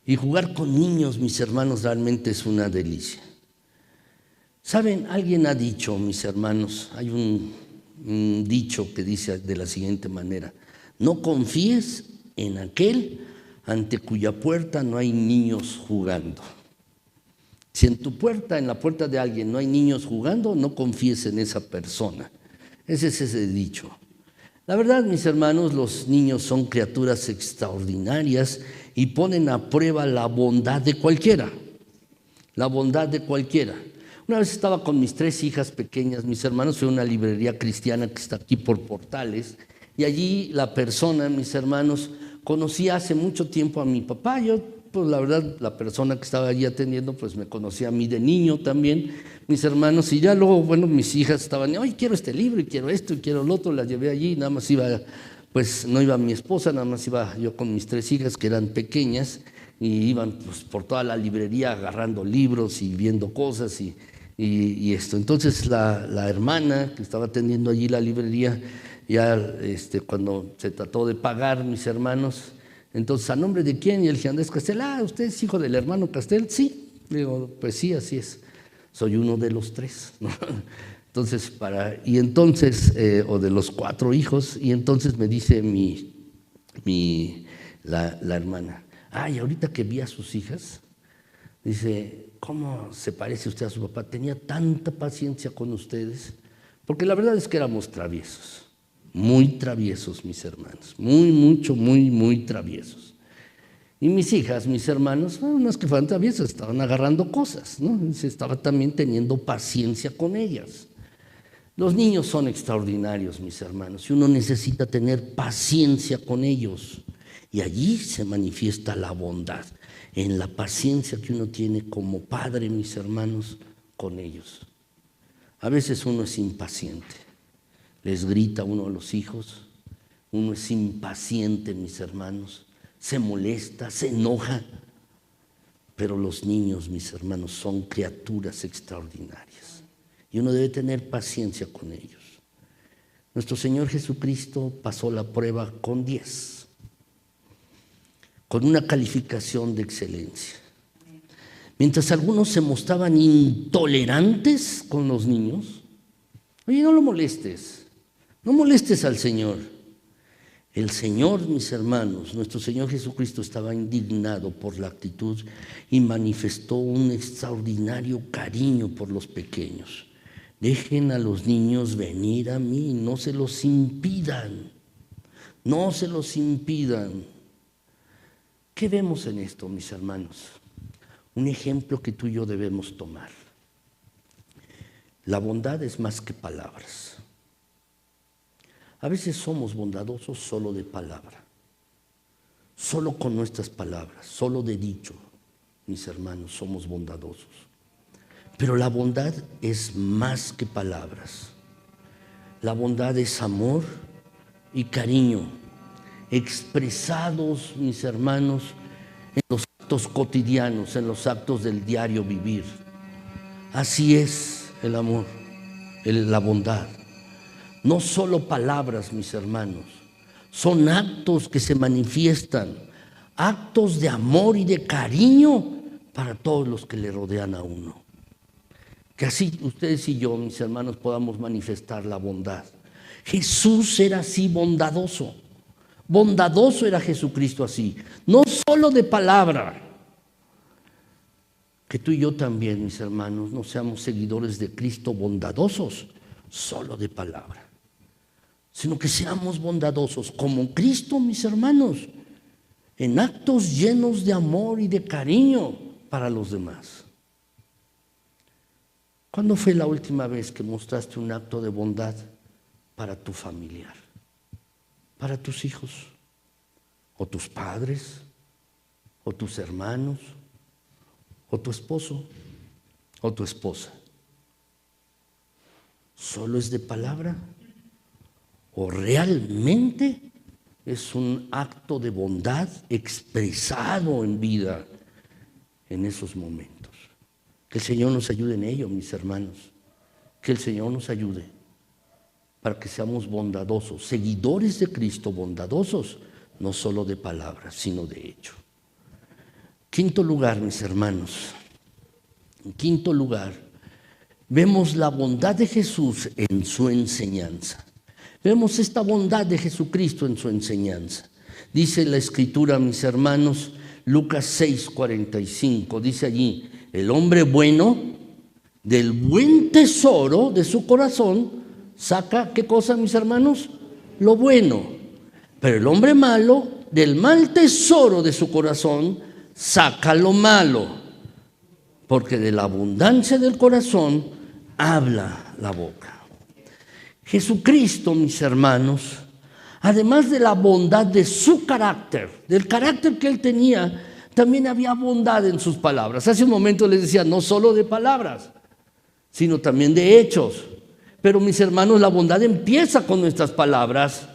[SPEAKER 1] Y jugar con niños, mis hermanos, realmente es una delicia. ¿Saben? Alguien ha dicho, mis hermanos, hay un dicho que dice de la siguiente manera: no confíes en aquel ante cuya puerta no hay niños jugando. Si en tu puerta, en la puerta de alguien no hay niños jugando, no confíes en esa persona. Ese es ese dicho. La verdad, mis hermanos, los niños son criaturas extraordinarias y ponen a prueba la bondad de cualquiera. La bondad de cualquiera. Una vez estaba con mis 3 hijas pequeñas, mis hermanos, fue a una librería cristiana que está aquí por Portales, y allí la persona, mis hermanos, conocía hace mucho tiempo a mi papá. Yo, pues la verdad, la persona que estaba allí atendiendo, pues me conocía a mí de niño también, mis hermanos, y ya luego, bueno, mis hijas estaban, ay, quiero este libro, y quiero esto, y quiero lo otro, las llevé allí, nada más iba, pues no iba mi esposa, nada más iba yo con mis 3 hijas que eran pequeñas, y iban pues por toda la librería agarrando libros y viendo cosas y esto. Entonces la hermana que estaba atendiendo allí la librería, ya cuando se trató de pagar, mis hermanos, entonces, ¿a nombre de quién? Y el dije, Andrés Castel. ¿Usted es hijo del hermano Castel? Sí. Le digo, pues sí, así es. Soy uno de los 3, ¿no? Entonces, o de los 4 hijos, y entonces me dice la hermana, y ahorita que vi a sus hijas, dice, ¿cómo se parece usted a su papá? Tenía tanta paciencia con ustedes, porque la verdad es que éramos traviesos. Muy traviesos, mis hermanos, muy traviesos. Y mis hijas, mis hermanos, no es que fueran traviesos, estaban agarrando cosas, ¿no? Se estaba también teniendo paciencia con ellas. Los niños son extraordinarios, mis hermanos, y uno necesita tener paciencia con ellos. Y allí se manifiesta la bondad, en la paciencia que uno tiene como padre, mis hermanos, con ellos. A veces uno es impaciente. Les grita uno a los hijos, uno es impaciente, mis hermanos, se molesta, se enoja, pero los niños, mis hermanos, son criaturas extraordinarias y uno debe tener paciencia con ellos. Nuestro Señor Jesucristo pasó la prueba con 10, con una calificación de excelencia. Mientras algunos se mostraban intolerantes con los niños, oye, no lo molestes. No molestes al Señor. El Señor, mis hermanos, nuestro Señor Jesucristo estaba indignado por la actitud y manifestó un extraordinario cariño por los pequeños. Dejen a los niños venir a mí, no se los impidan. No se los impidan. ¿Qué vemos en esto, mis hermanos? Un ejemplo que tú y yo debemos tomar. La bondad es más que palabras. A veces somos bondadosos solo de palabra, solo con nuestras palabras, solo de dicho, mis hermanos, somos bondadosos. Pero la bondad es más que palabras. La bondad es amor y cariño, expresados, mis hermanos, en los actos cotidianos, en los actos del diario vivir. Así es el amor, la bondad. No solo palabras, mis hermanos, son actos que se manifiestan, actos de amor y de cariño para todos los que le rodean a uno. Que así ustedes y yo, mis hermanos, podamos manifestar la bondad. Jesús era así bondadoso. Bondadoso era Jesucristo así, no solo de palabra. Que tú y yo también, mis hermanos, no seamos seguidores de Cristo bondadosos solo de palabra, sino que seamos bondadosos como Cristo, mis hermanos, en actos llenos de amor y de cariño para los demás. ¿Cuándo fue la última vez que mostraste un acto de bondad para tu familiar? para tus hijos, o tus padres, o tus hermanos, o tu esposo, o tu esposa? ¿Solo es de palabra? ¿O realmente es un acto de bondad expresado en vida en esos momentos? Que el Señor nos ayude en ello, mis hermanos. Que el Señor nos ayude para que seamos bondadosos, seguidores de Cristo, bondadosos, no solo de palabras, sino de hecho. Quinto lugar, mis hermanos, en quinto lugar, vemos la bondad de Jesús en su enseñanza. Vemos esta bondad de Jesucristo en su enseñanza. Dice la Escritura, mis hermanos, Lucas 6:45, dice allí: el hombre bueno del buen tesoro de su corazón saca, ¿qué cosa, mis hermanos? Lo bueno. Pero el hombre malo del mal tesoro de su corazón saca lo malo, porque de la abundancia del corazón habla la boca. Jesucristo, mis hermanos, además de la bondad de su carácter, del carácter que él tenía, también había bondad en sus palabras. Hace un momento les decía, no solo de palabras, sino también de hechos. Pero, mis hermanos, la bondad empieza con nuestras palabras.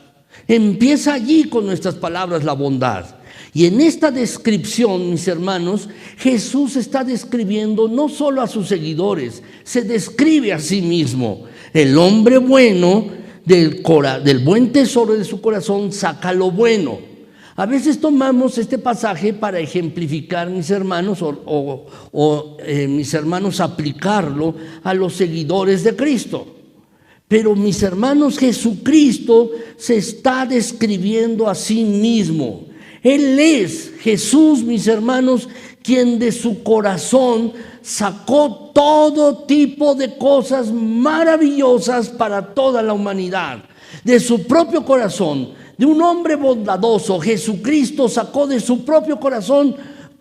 [SPEAKER 1] Empieza allí con nuestras palabras la bondad. Y en esta descripción, mis hermanos, Jesús está describiendo no solo a sus seguidores, se describe a sí mismo. El hombre bueno del buen tesoro de su corazón saca lo bueno. A veces tomamos este pasaje para ejemplificar, mis hermanos, mis hermanos, aplicarlo a los seguidores de Cristo. Pero, mis hermanos, Jesucristo se está describiendo a sí mismo. Él es Jesús, mis hermanos, quien de su corazón sacó todo tipo de cosas maravillosas para toda la humanidad. De su propio corazón, de un hombre bondadoso, Jesucristo sacó de su propio corazón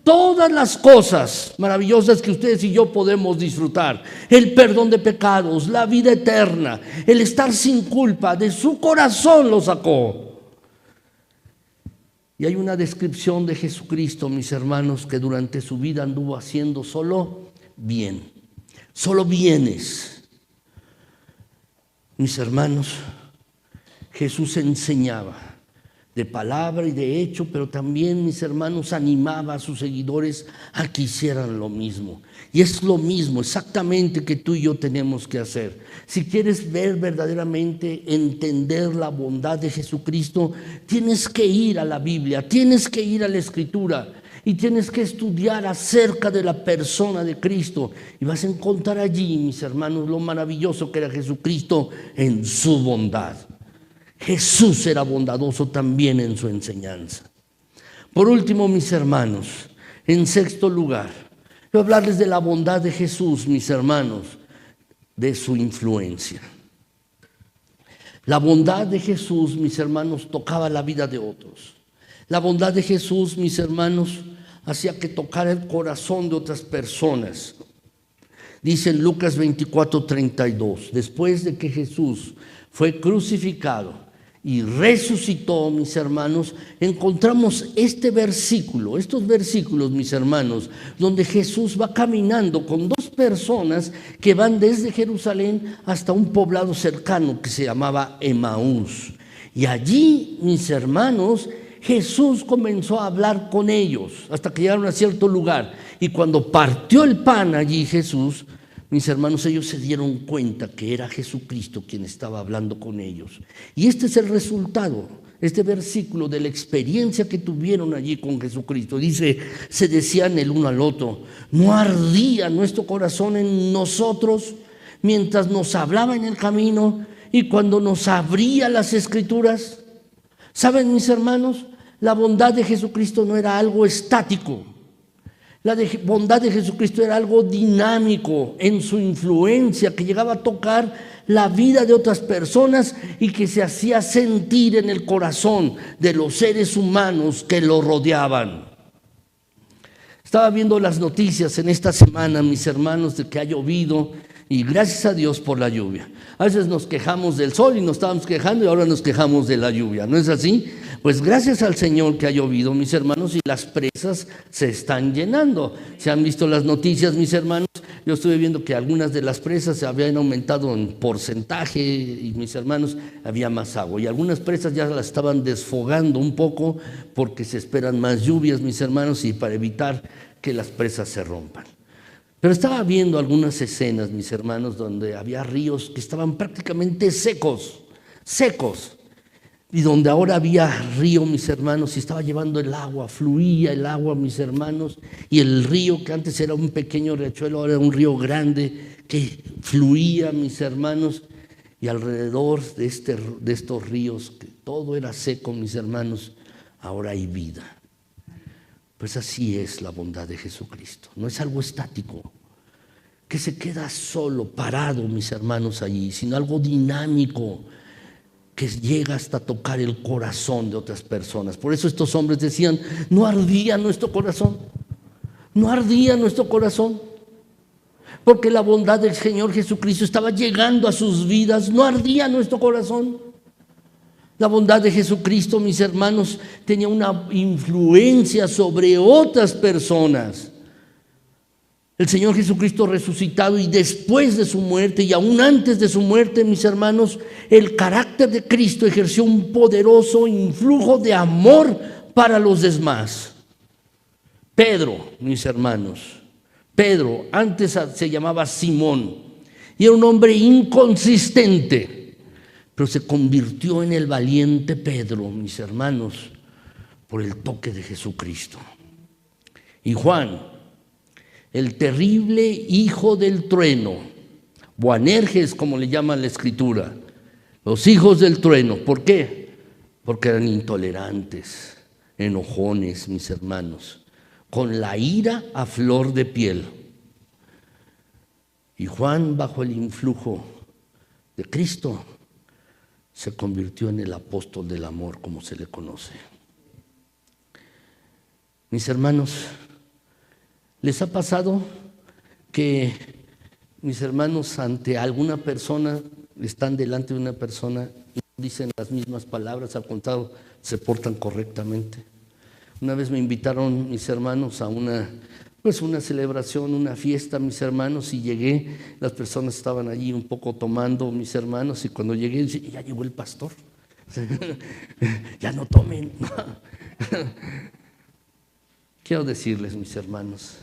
[SPEAKER 1] todas las cosas maravillosas que ustedes y yo podemos disfrutar. El perdón de pecados, la vida eterna, el estar sin culpa, de su corazón lo sacó. Y hay una descripción de Jesucristo, mis hermanos, que durante su vida anduvo haciendo solo bien, solo bienes. Mis hermanos, Jesús enseñaba de palabra y de hecho, pero también, mis hermanos, animaba a sus seguidores a que hicieran lo mismo. Y es lo mismo exactamente que tú y yo tenemos que hacer. Si quieres ver verdaderamente, entender la bondad de Jesucristo, tienes que ir a la Biblia, tienes que ir a la Escritura y tienes que estudiar acerca de la persona de Cristo. Y vas a encontrar allí, mis hermanos, lo maravilloso que era Jesucristo en su bondad. Jesús era bondadoso también en su enseñanza. Por último, mis hermanos, en sexto lugar, voy a hablarles de la bondad de Jesús, mis hermanos, de su influencia. La bondad de Jesús, mis hermanos, tocaba la vida de otros. La bondad de Jesús, mis hermanos, hacía que tocara el corazón de otras personas. Dice en Lucas 24:32, después de que Jesús fue crucificado y resucitó, mis hermanos, encontramos estos versículos, mis hermanos, donde Jesús va caminando con dos personas que van desde Jerusalén hasta un poblado cercano que se llamaba Emaús. Y allí, mis hermanos, Jesús comenzó a hablar con ellos hasta que llegaron a cierto lugar. Y cuando partió el pan allí Jesús, mis hermanos, ellos se dieron cuenta que era Jesucristo quien estaba hablando con ellos. Y este es el resultado, este versículo, de la experiencia que tuvieron allí con Jesucristo. Dice, se decían el uno al otro, ¿no ardía nuestro corazón en nosotros mientras nos hablaba en el camino y cuando nos abría las Escrituras? ¿Saben, mis hermanos? La bondad de Jesucristo no era algo estático. La bondad de Jesucristo era algo dinámico en su influencia, que llegaba a tocar la vida de otras personas y que se hacía sentir en el corazón de los seres humanos que lo rodeaban. Estaba viendo las noticias en esta semana, mis hermanos, de que ha llovido Y gracias a Dios por la lluvia. A veces nos quejamos del sol y nos estábamos quejando y ahora nos quejamos de la lluvia, ¿no es así? Pues gracias al Señor que ha llovido, mis hermanos, y las presas se están llenando. Se han visto las noticias, mis hermanos. Yo estuve viendo que algunas de las presas se habían aumentado en porcentaje y, mis hermanos, había más agua. Y algunas presas ya las estaban desfogando un poco porque se esperan más lluvias, mis hermanos, y para evitar que las presas se rompan. Pero estaba viendo algunas escenas, mis hermanos, donde había ríos que estaban prácticamente secos, y donde ahora había río, mis hermanos, y estaba llevando el agua, fluía el agua, mis hermanos, y el río que antes era un pequeño riachuelo, ahora era un río grande que fluía, mis hermanos, y alrededor de estos ríos, que todo era seco, mis hermanos, ahora hay vida. Pues así es la bondad de Jesucristo. No es algo estático, que se queda solo, parado, mis hermanos, allí, sino algo dinámico, que llega hasta tocar el corazón de otras personas. Por eso estos hombres decían, no ardía nuestro corazón, no ardía nuestro corazón, porque la bondad del Señor Jesucristo estaba llegando a sus vidas, no ardía nuestro corazón. La bondad de Jesucristo, mis hermanos, tenía una influencia sobre otras personas. El Señor Jesucristo resucitado y después de su muerte y aún antes de su muerte, mis hermanos, el carácter de Cristo ejerció un poderoso influjo de amor para los demás. Pedro, mis hermanos, Pedro antes se llamaba Simón y era un hombre inconsistente, pero se convirtió en el valiente Pedro, mis hermanos, por el toque de Jesucristo. Y Juan, el terrible hijo del trueno, Boanerges, como le llama la Escritura, los hijos del trueno. ¿Por qué? Porque eran intolerantes, enojones, mis hermanos, con la ira a flor de piel. Y Juan, bajo el influjo de Cristo, se convirtió en el apóstol del amor, como se le conoce. Mis hermanos, ¿les ha pasado que, mis hermanos, ante alguna persona, están delante de una persona y no dicen las mismas palabras, al contrario, se portan correctamente? Una vez me invitaron mis hermanos a una celebración, una fiesta, mis hermanos, y llegué, las personas estaban allí un poco tomando, mis hermanos, y cuando llegué, ya llegó el pastor, ya no tomen. Quiero decirles, mis hermanos,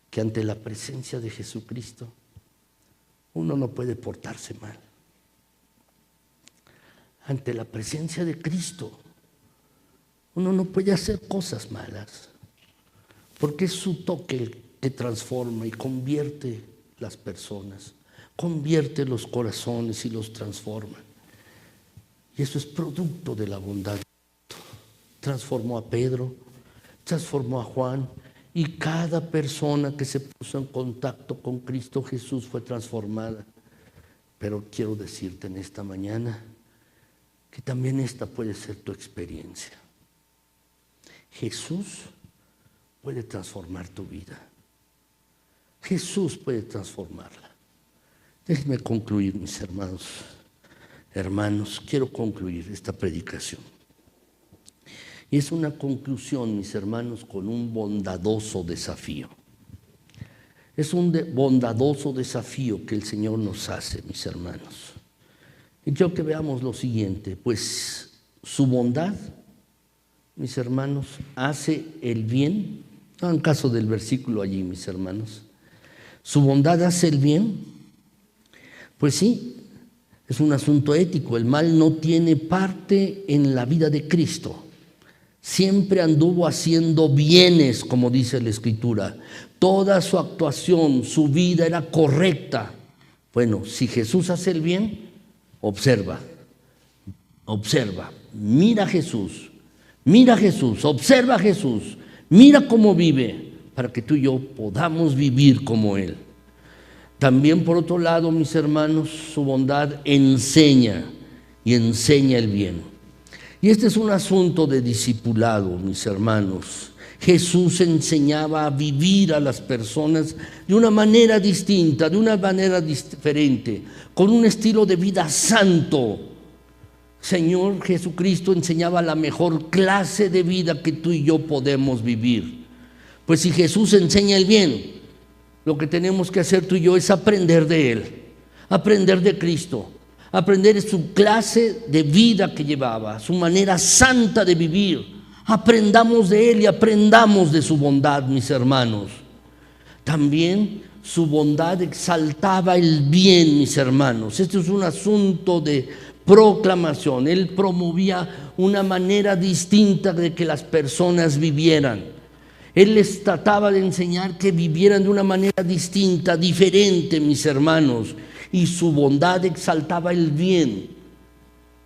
[SPEAKER 1] que ante la presencia de Jesucristo, uno no puede portarse mal. Ante la presencia de Cristo, uno no puede hacer cosas malas, porque es su toque que transforma y convierte las personas, convierte los corazones y los transforma. Y eso es producto de la bondad. Transformó a Pedro, transformó a Juan, y cada persona que se puso en contacto con Cristo Jesús fue transformada. Pero quiero decirte en esta mañana que también esta puede ser tu experiencia. Jesús puede transformar tu vida. Jesús puede transformarla. Déjenme concluir, mis hermanos, quiero concluir esta predicación. Y es una conclusión, mis hermanos, con un bondadoso desafío. Es un bondadoso desafío que el Señor nos hace, mis hermanos. Y quiero que veamos lo siguiente, pues su bondad, mis hermanos, hace el bien. Hagan caso del versículo allí, mis hermanos. ¿Su bondad hace el bien? Pues sí, es un asunto ético. El mal no tiene parte en la vida de Cristo. Siempre anduvo haciendo bienes, como dice la Escritura. Toda su actuación, su vida era correcta. Bueno, si Jesús hace el bien, observa, mira a Jesús, observa a Jesús. Mira cómo vive, para que tú y yo podamos vivir como Él. También, por otro lado, mis hermanos, su bondad enseña el bien. Y este es un asunto de discipulado, mis hermanos. Jesús enseñaba a vivir a las personas de una manera distinta, de una manera diferente, con un estilo de vida santo. Señor Jesucristo enseñaba la mejor clase de vida que tú y yo podemos vivir. Pues si Jesús enseña el bien, lo que tenemos que hacer tú y yo es aprender de Él, aprender de Cristo, aprender de su clase de vida que llevaba, su manera santa de vivir. Aprendamos de Él y aprendamos de su bondad, mis hermanos. También su bondad exaltaba el bien, mis hermanos. Este es un asunto de proclamación. Él promovía una manera distinta de que las personas vivieran. Él les trataba de enseñar que vivieran de una manera distinta, diferente, mis hermanos. Y su bondad exaltaba el bien.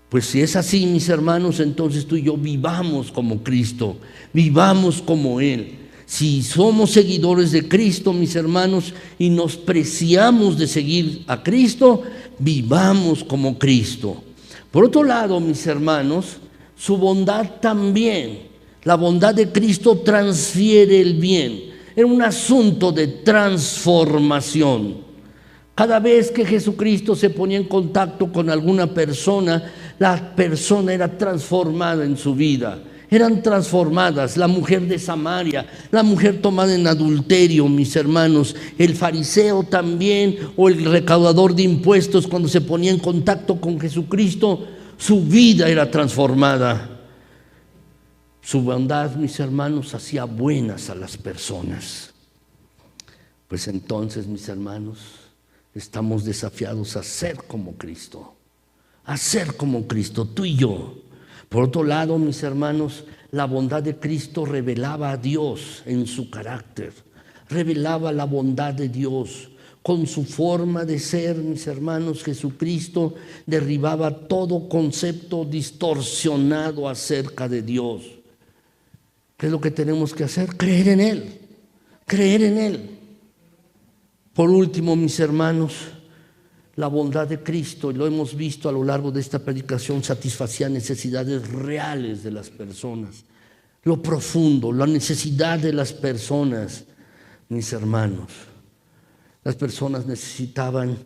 [SPEAKER 1] Pues si es así, mis hermanos, entonces tú y yo vivamos como Cristo, vivamos como Él. Si somos seguidores de Cristo, mis hermanos, y nos preciamos de seguir a Cristo, vivamos como Cristo. Por otro lado, mis hermanos, su bondad también. La bondad de Cristo transfiere el bien. Era un asunto de transformación. Cada vez que Jesucristo se ponía en contacto con alguna persona, la persona era transformada en su vida. Eran transformadas. La mujer de Samaria, la mujer tomada en adulterio, mis hermanos, el fariseo también, o el recaudador de impuestos, cuando se ponía en contacto con Jesucristo, su vida era transformada. Su bondad, mis hermanos, hacía buenas a las personas. Pues entonces, mis hermanos, estamos desafiados a ser como Cristo, a ser como Cristo, tú y yo. Por otro lado, mis hermanos, la bondad de Cristo revelaba a Dios en su carácter, revelaba la bondad de Dios. Con su forma de ser, mis hermanos, Jesucristo derribaba todo concepto distorsionado acerca de Dios. ¿Qué es lo que tenemos que hacer? Creer en Él, creer en Él. Por último, mis hermanos, la bondad de Cristo, y lo hemos visto a lo largo de esta predicación, satisfacía necesidades reales de las personas. Lo profundo, la necesidad de las personas, mis hermanos. Las personas necesitaban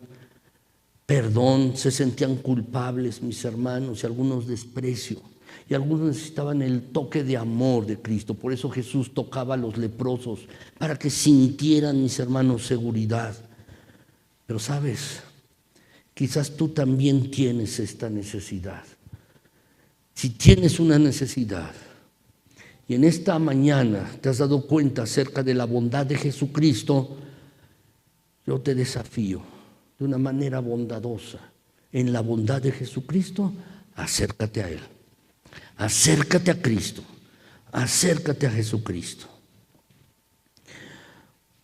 [SPEAKER 1] perdón, se sentían culpables, mis hermanos, y algunos desprecio. Y algunos necesitaban el toque de amor de Cristo. Por eso Jesús tocaba a los leprosos, para que sintieran, mis hermanos, seguridad. Pero sabes, quizás tú también tienes esta necesidad. Si tienes una necesidad y en esta mañana te has dado cuenta acerca de la bondad de Jesucristo, yo te desafío de una manera bondadosa. En la bondad de Jesucristo, acércate a Él. Acércate a Cristo, acércate a Jesucristo.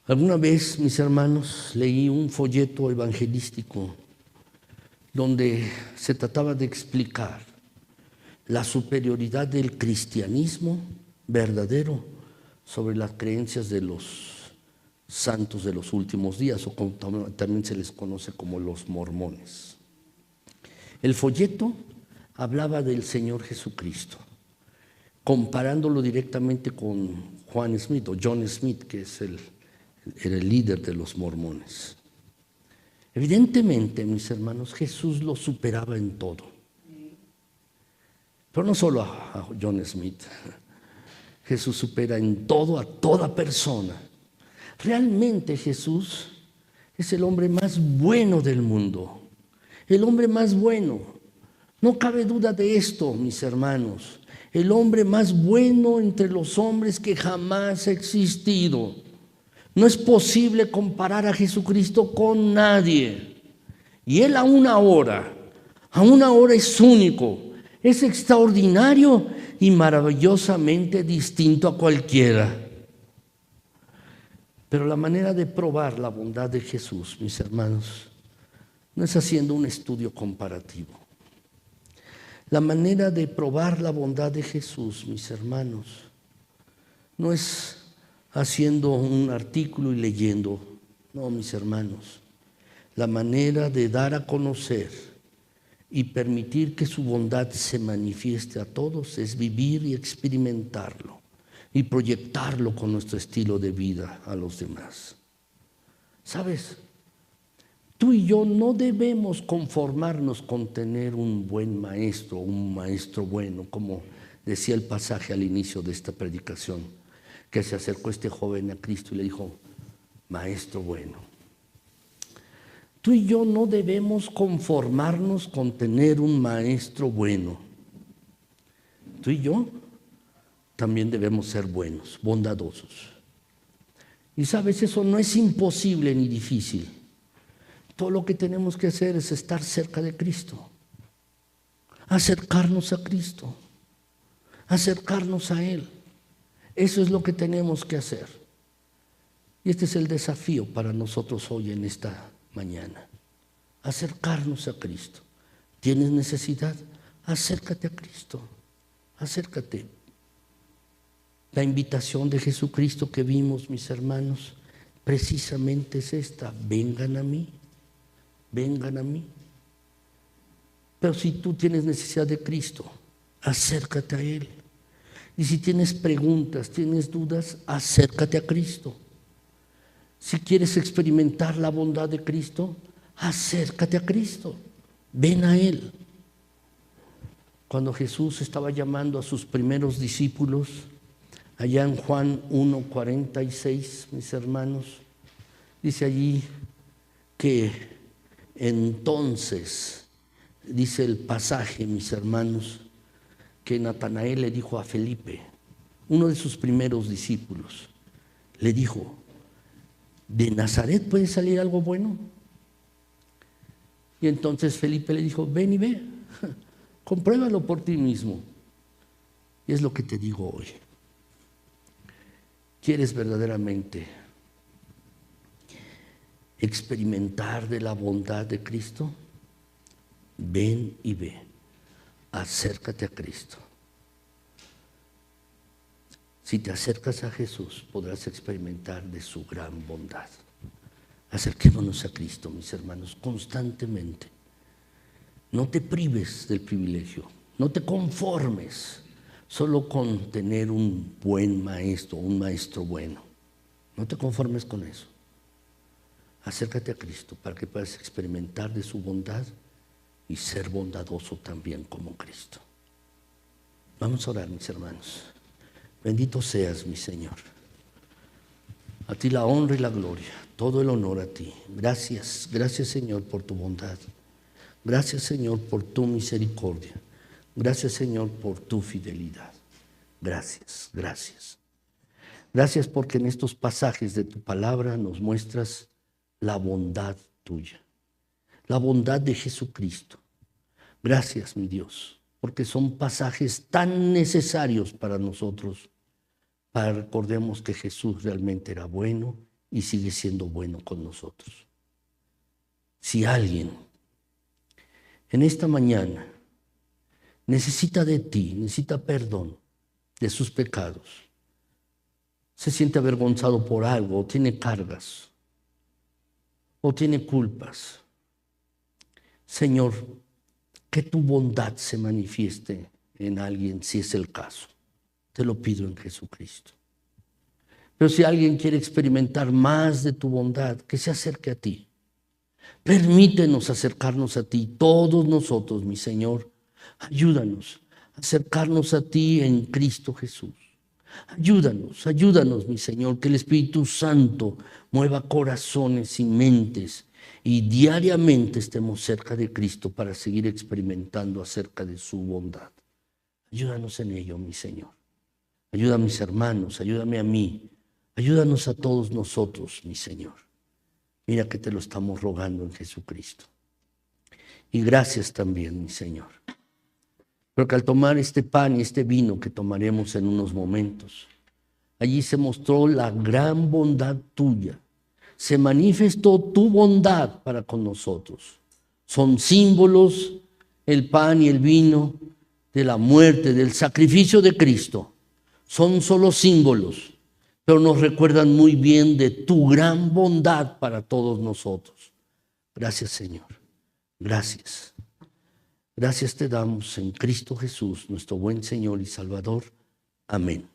[SPEAKER 1] Alguna vez, mis hermanos, leí un folleto evangelístico donde se trataba de explicar la superioridad del cristianismo verdadero sobre las creencias de los santos de los últimos días, o como también se les conoce como los mormones. El folleto hablaba del Señor Jesucristo, comparándolo directamente con Juan Smith o John Smith, que era el líder de los mormones. Evidentemente, mis hermanos, Jesús lo superaba en todo. Pero no solo a John Smith. Jesús supera en todo a toda persona. Realmente Jesús es el hombre más bueno del mundo. El hombre más bueno. No cabe duda de esto, mis hermanos. El hombre más bueno entre los hombres que jamás ha existido. No es posible comparar a Jesucristo con nadie. Y Él a una hora es único, es extraordinario y maravillosamente distinto a cualquiera. Pero la manera de probar la bondad de Jesús, mis hermanos, no es haciendo un estudio comparativo. La manera de probar la bondad de Jesús, mis hermanos, no es haciendo un artículo y leyendo. No, mis hermanos. La manera de dar a conocer y permitir que su bondad se manifieste a todos es vivir y experimentarlo. y proyectarlo con nuestro estilo de vida a los demás. ¿Sabes? Tú y yo no debemos conformarnos con tener un buen maestro, un maestro bueno, como decía el pasaje al inicio de esta predicación, que se acercó este joven a Cristo y le dijo, maestro bueno. Tú y yo no debemos conformarnos con tener un maestro bueno. Tú y yo también debemos ser buenos, bondadosos. Y sabes, eso no es imposible ni difícil. Todo lo que tenemos que hacer es estar cerca de Cristo, acercarnos a Cristo, acercarnos a Él. Eso es lo que tenemos que hacer. Y este es el desafío para nosotros hoy en esta mañana. Acercarnos a Cristo. ¿Tienes necesidad? Acércate a Cristo. Acércate. La invitación de Jesucristo que vimos, mis hermanos, precisamente es esta: vengan a mí, vengan a mí. Pero si tú tienes necesidad de Cristo, acércate a Él. Y si tienes preguntas, tienes dudas, acércate a Cristo. Si quieres experimentar la bondad de Cristo, acércate a Cristo. Ven a Él. Cuando Jesús estaba llamando a sus primeros discípulos, allá en Juan 1:46, mis hermanos, dice allí que entonces, dice el pasaje, mis hermanos, que Natanael le dijo a Felipe, uno de sus primeros discípulos, le dijo, ¿de Nazaret puede salir algo bueno? Y entonces Felipe le dijo, ven y ve, compruébalo por ti mismo. Y es lo que te digo hoy. ¿Quieres verdaderamente experimentar de la bondad de Cristo? Ven y ve, acércate a Cristo. Si te acercas a Jesús, podrás experimentar de su gran bondad. Acerquémonos a Cristo, mis hermanos, constantemente. No te prives del privilegio, no te conformes solo con tener un buen maestro, un maestro bueno. No te conformes con eso. Acércate a Cristo para que puedas experimentar de su bondad y ser bondadoso también como Cristo. Vamos a orar, mis hermanos. Bendito seas, mi Señor. A ti la honra y la gloria, todo el honor a ti. Gracias, gracias, Señor, por tu bondad. Gracias, Señor, por tu misericordia. Gracias, Señor, por tu fidelidad. Gracias, gracias. Gracias porque en estos pasajes de tu palabra nos muestras la bondad tuya, la bondad de Jesucristo. Gracias, mi Dios, porque son pasajes tan necesarios para nosotros, para que recordemos que Jesús realmente era bueno y sigue siendo bueno con nosotros. Si alguien en esta mañana necesita de ti, necesita perdón de sus pecados, se siente avergonzado por algo, o tiene cargas, o tiene culpas, Señor, que tu bondad se manifieste en alguien, si es el caso. Te lo pido en Jesucristo. Pero si alguien quiere experimentar más de tu bondad, que se acerque a ti. Permítenos acercarnos a ti, todos nosotros, mi Señor. Ayúdanos a acercarnos a ti en Cristo Jesús. Ayúdanos, ayúdanos, mi Señor, que el Espíritu Santo mueva corazones y mentes y diariamente estemos cerca de Cristo para seguir experimentando acerca de su bondad. Ayúdanos en ello, mi Señor. Ayuda a mis hermanos, ayúdame a mí, ayúdanos a todos nosotros, mi Señor. Mira que te lo estamos rogando en Jesucristo. Y gracias también, mi Señor. Pero que al tomar este pan y este vino que tomaremos en unos momentos, allí se mostró la gran bondad tuya. Se manifestó tu bondad para con nosotros. Son símbolos, el pan y el vino, de la muerte, del sacrificio de Cristo. Son solo símbolos, pero nos recuerdan muy bien de tu gran bondad para todos nosotros. Gracias, Señor. Gracias. Gracias te damos en Cristo Jesús, nuestro buen Señor y Salvador. Amén.